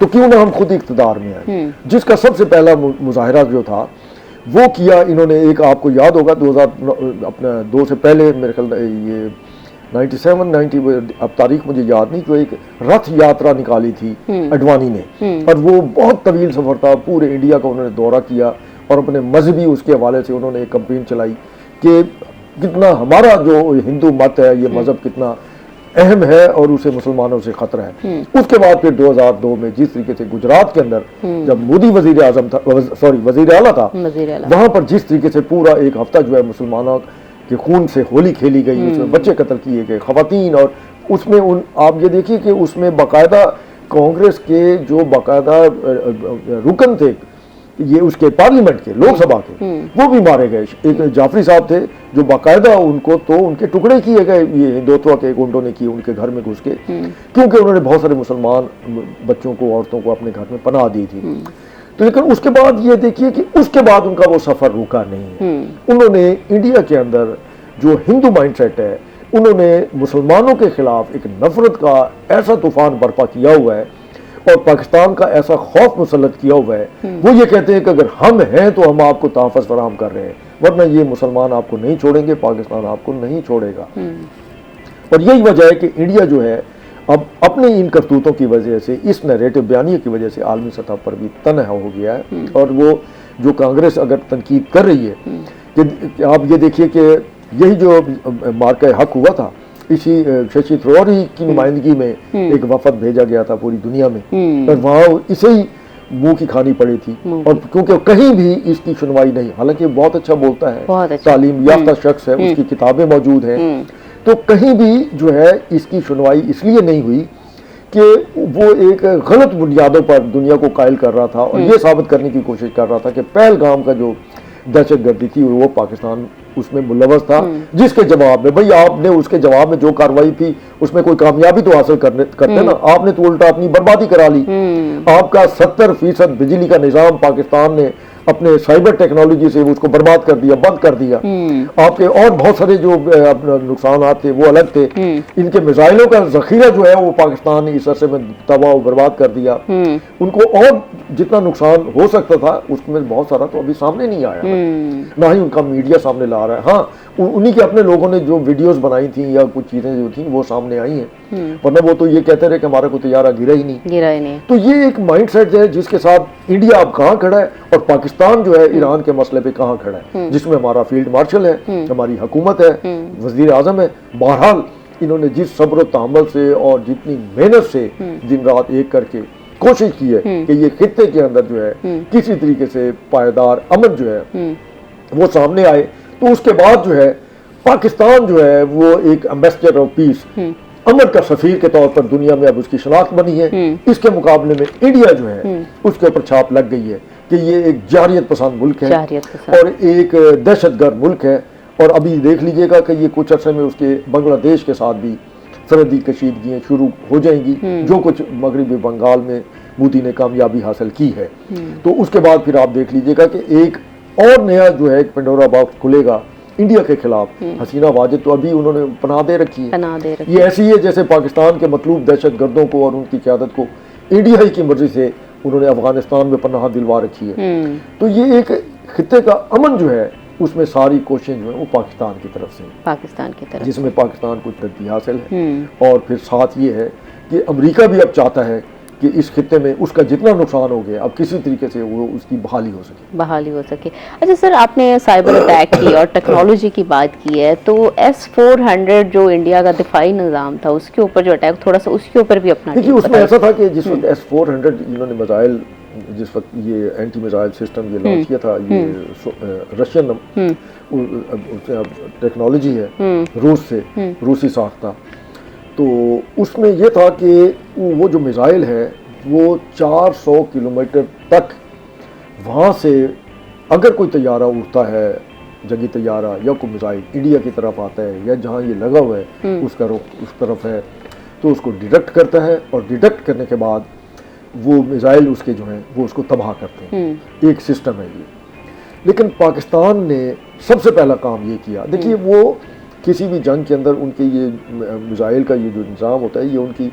Speaker 2: तो क्यों ना हम खुद इक़्तिदार में आए। जिसका सबसे पहला मुजाहरा जो था वो किया इन्होंने, एक आपको याद होगा 2002 से पहले मेरे ख्याल ये 97-90, अब तारीख मुझे याद नहीं, जो एक रथ यात्रा निकाली थी अडवाणी ने, और वो बहुत तवील सफ़र था, पूरे इंडिया का उन्होंने दौरा किया और अपने मजहबी उसके हवाले से उन्होंने एक कंपेन चलाई कि कितना हमारा जो हिंदू मत है, ये मज़हब कितना अहम है और उसे मुसलमानों से खतरा है। उसके बाद फिर 2002 में जिस तरीके से गुजरात के अंदर जब मोदी वजीर आजम था, सॉरी वजीर आला था, वहां पर जिस तरीके से पूरा एक हफ्ता जो है मुसलमानों के खून से होली खेली गई, उसमें बच्चे कत्ल किए गए, खवातीन, और उसमें आप ये देखिए कि उसमें बाकायदा कांग्रेस के जो बाकायदा रुकन थे, ये उसके पार्लियामेंट के, लोकसभा के, वो भी मारे गए। एक जाफरी साहब थे जो बाकायदा उनको तो उनके टुकड़े किए गए, ये हिंदुत्व के गुंडों ने किए उनके घर में घुस के, क्योंकि उन्होंने बहुत सारे मुसलमान बच्चों को, औरतों को अपने घर में पनाह दी थी। तो लेकिन उसके बाद ये देखिए कि उसके बाद उनका वो सफर रुका नहीं है। उन्होंने इंडिया के अंदर जो हिंदू माइंडसेट है, उन्होंने मुसलमानों के खिलाफ एक नफरत का ऐसा तूफान बर्पा किया हुआ है और पाकिस्तान का ऐसा खौफ मुसल्लत किया हुआ है। वो ये कहते हैं कि अगर हम हैं तो हम आपको तहफ़्फ़ुज़ फराहम कर रहे हैं, वरना ये मुसलमान आपको नहीं छोड़ेंगे, पाकिस्तान आपको नहीं छोड़ेगा। और यही वजह है कि इंडिया जो है अब अपने इन करतूतों की वजह से, इस नैरेटिव बयानी की वजह से आलमी सतह पर भी तनहा हो गया है। और वो जो कांग्रेस अगर तनकीद कर रही है कि आप ये देखिए कि यही जो मार्का हक हुआ था, इसी शशि थरूर की नुमाइंदगी में एक वफद भेजा गया था पूरी दुनिया में, और वहाँ इसे ही मुंह की खानी पड़ी थी। और क्योंकि कहीं भी इसकी सुनवाई नहीं, हालांकि बहुत अच्छा बोलता है, तालीम याफ्ता शख्स है, उसकी किताबें मौजूद हैं, तो कहीं भी जो है इसकी सुनवाई इसलिए नहीं हुई कि वो एक गलत बुनियादों पर दुनिया को कायल कर रहा था और ये साबित करने की कोशिश कर रहा था कि पहलगाम का जो दहशतगर्दी थी वो पाकिस्तान उसमें मुलव्वस था, जिसके जवाब में भाई आपने उसके जवाब में जो कार्रवाई थी उसमें कोई कामयाबी तो हासिल करते ना, आपने तो उल्टा अपनी बर्बादी करा ली। आपका 70% बिजली का निजाम पाकिस्तान ने अपने साइबर टेक्नोलॉजी से उसको बर्बाद कर दिया, बंद कर दिया। आपके और बहुत सारे जो नुकसान थे वो अलग थे। इनके मिसाइलों का जखीरा जो है वो पाकिस्तान ने इस अरसे में तबाह बर्बाद कर दिया। उनको और जितना नुकसान हो सकता था उसमें बहुत सारा तो अभी सामने नहीं आया, ना ही उनका मीडिया सामने ला रहा है। हाँ, उन्हीं के अपने लोगों ने जो वीडियोस बनाई थी या कुछ चीजें जो थी वो सामने आई हैं, वरना वो तो ये कहते रहे कि हमारा कोई तैयारा गिरा ही नहीं। तो ये एक माइंडसेट है जिसके साथ इंडिया अब कहाँ खड़ा है और पाकिस्तान जो है ईरान के मसले पे कहाँ खड़ा है, जिसमें हमारा फील्ड मार्शल है, हमारी हुकूमत है, वजीर आजम है। बहरहाल इन्होंने जिस सब्र और तहम्मुल से और जितनी मेहनत से दिन रात एक करके कोशिश की है कि ये खित्ते के अंदर जो है किसी तरीके से पायदार अमन जो है वो सामने आए, तो उसके बाद जो है पाकिस्तान जो है वो एक एम्बेसडर ऑफ पीस, अमन का सफीर के तौर पर दुनिया में अब उसकी शनाख्त बनी है। इसके मुकाबले में इंडिया जो है उसके ऊपर छाप लग गई है कि ये एक जारियत पसंद मुल्क है और एक दहशतगर्द मुल्क है। और अभी देख लीजिएगा कि ये कुछ अर्से में उसके बांग्लादेश के साथ भी सरहदी कशीदगियाँ शुरू हो जाएंगी, जो कुछ मगरबी बंगाल में मोदी ने कामयाबी हासिल की है। तो उसके बाद फिर आप देख लीजिएगा कि एक और नया जो है पेंडोरा बॉक्स खुलेगा इंडिया के खिलाफ। हसीना वाजिद तो अभी उन्होंने पनाह दे रखी है, ये ऐसी है जैसे पाकिस्तान के मतलूब दहशतगर्दों को और उनकी क़यादत को इंडिया ही की मर्जी से उन्होंने अफगानिस्तान में पनाह दिलवा रखी है। तो ये एक खित्ते का अमन जो है उसमें सारी कोशिशें जो है वो पाकिस्तान की तरफ से, जिसमें पाकिस्तान को तरक्की हासिल है। और फिर साथ ये है कि अमेरिका भी अब चाहता है कि इस खित्ते में उसका जितना नुकसान हो गया अब किसी तरीके से वो उसकी बहाली हो सके। अच्छा सर, आपने साइबर अटैक की और टेक्नोलॉजी की बात की है, तो S-400 जो इंडिया का दिफाई निज़ाम था उसके ऊपर जो अटैक, थोड़ा सा उसके ऊपर भी अपना देखिए। उसमें ऐसा था कि जिस वक्त S-400 इन्होंने मिसाइल, जिस वक्त ये एंटी मिसाइल सिस्टम ये लॉन्च किया था, ये रशियन टेक्नोलॉजी है, रूस से, रूसी साख्ता। तो उसमें यह था कि वो जो मिसाइल है वो 400 किलोमीटर तक वहाँ से अगर कोई तैयारा उड़ता है, जंगी तैयारा या कोई मिसाइल इंडिया की तरफ आता है या जहाँ ये लगा हुआ है उसका रुख उस तरफ है, तो उसको डिटेक्ट करता है और डिटेक्ट करने के बाद वो मिसाइल उसके जो हैं वो उसको तबाह करते हैं। एक सिस्टम है ये। लेकिन पाकिस्तान ने सबसे पहला काम ये किया, देखिए वो किसी भी जंग के अंदर उनके ये मिसाइल का ये जो निज़ाम होता है ये उनकी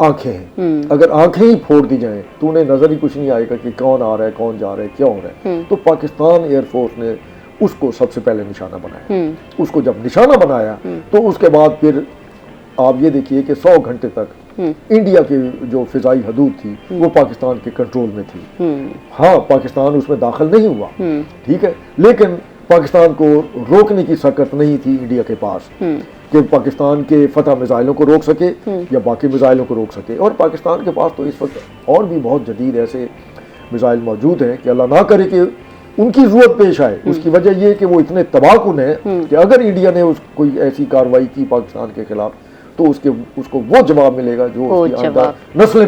Speaker 2: आंखें हैं। अगर आंखें ही फोड़ दी जाएं तो उन्हें नज़र ही कुछ नहीं आएगा कि कौन आ रहा है, कौन जा रहा है, क्या हो रहा है। तो पाकिस्तान एयरफोर्स ने उसको सबसे पहले निशाना बनाया। उसको जब निशाना बनाया तो उसके बाद फिर आप ये देखिए कि 100 घंटे तक इंडिया की जो फिजाई हदूद थी वो पाकिस्तान के कंट्रोल में थी। हाँ, पाकिस्तान उसमें दाखिल नहीं हुआ, ठीक है, लेकिन पाकिस्तान को रोकने की सकत नहीं थी इंडिया के पास। कि पाकिस्तान के फतह मिसाइलों को रोक सके या बाकी मिसाइलों को रोक सके। और पाकिस्तान के पास तो इस वक्त और भी बहुत जदीद ऐसे मिसाइल मौजूद हैं कि अल्लाह ना करे कि उनकी जरूरत पेश आए। उसकी वजह यह कि वो इतने तबाहकुन है कि अगर इंडिया ने कोई ऐसी कार्रवाई की पाकिस्तान के खिलाफ तो उसको वो जवाब मिलेगा जो उसकी आइंदा
Speaker 1: नस्लें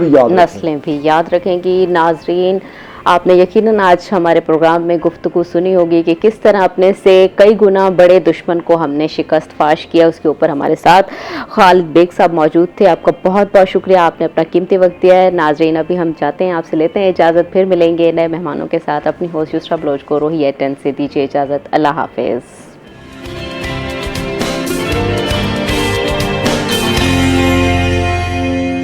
Speaker 1: भी याद रखेंगी। नाजरीन, आपने यकीनन आज हमारे प्रोग्राम में गुफ्तगू सुनी होगी कि किस तरह अपने से कई गुना बड़े दुश्मन को हमने शिकस्त फाश किया। उसके ऊपर हमारे साथ खालिद बेग साहब मौजूद थे। आपका बहुत बहुत शुक्रिया, आपने अपना कीमती वक्त दिया है। नाजरीन, अभी हम चाहते हैं आपसे लेते हैं इजाज़त, फिर मिलेंगे नए मेहमानों के साथ। अपनी होस्ट युसरा बलोच को रोही 10 से दीजिए इजाज़त। अल्लाह हाफिज़।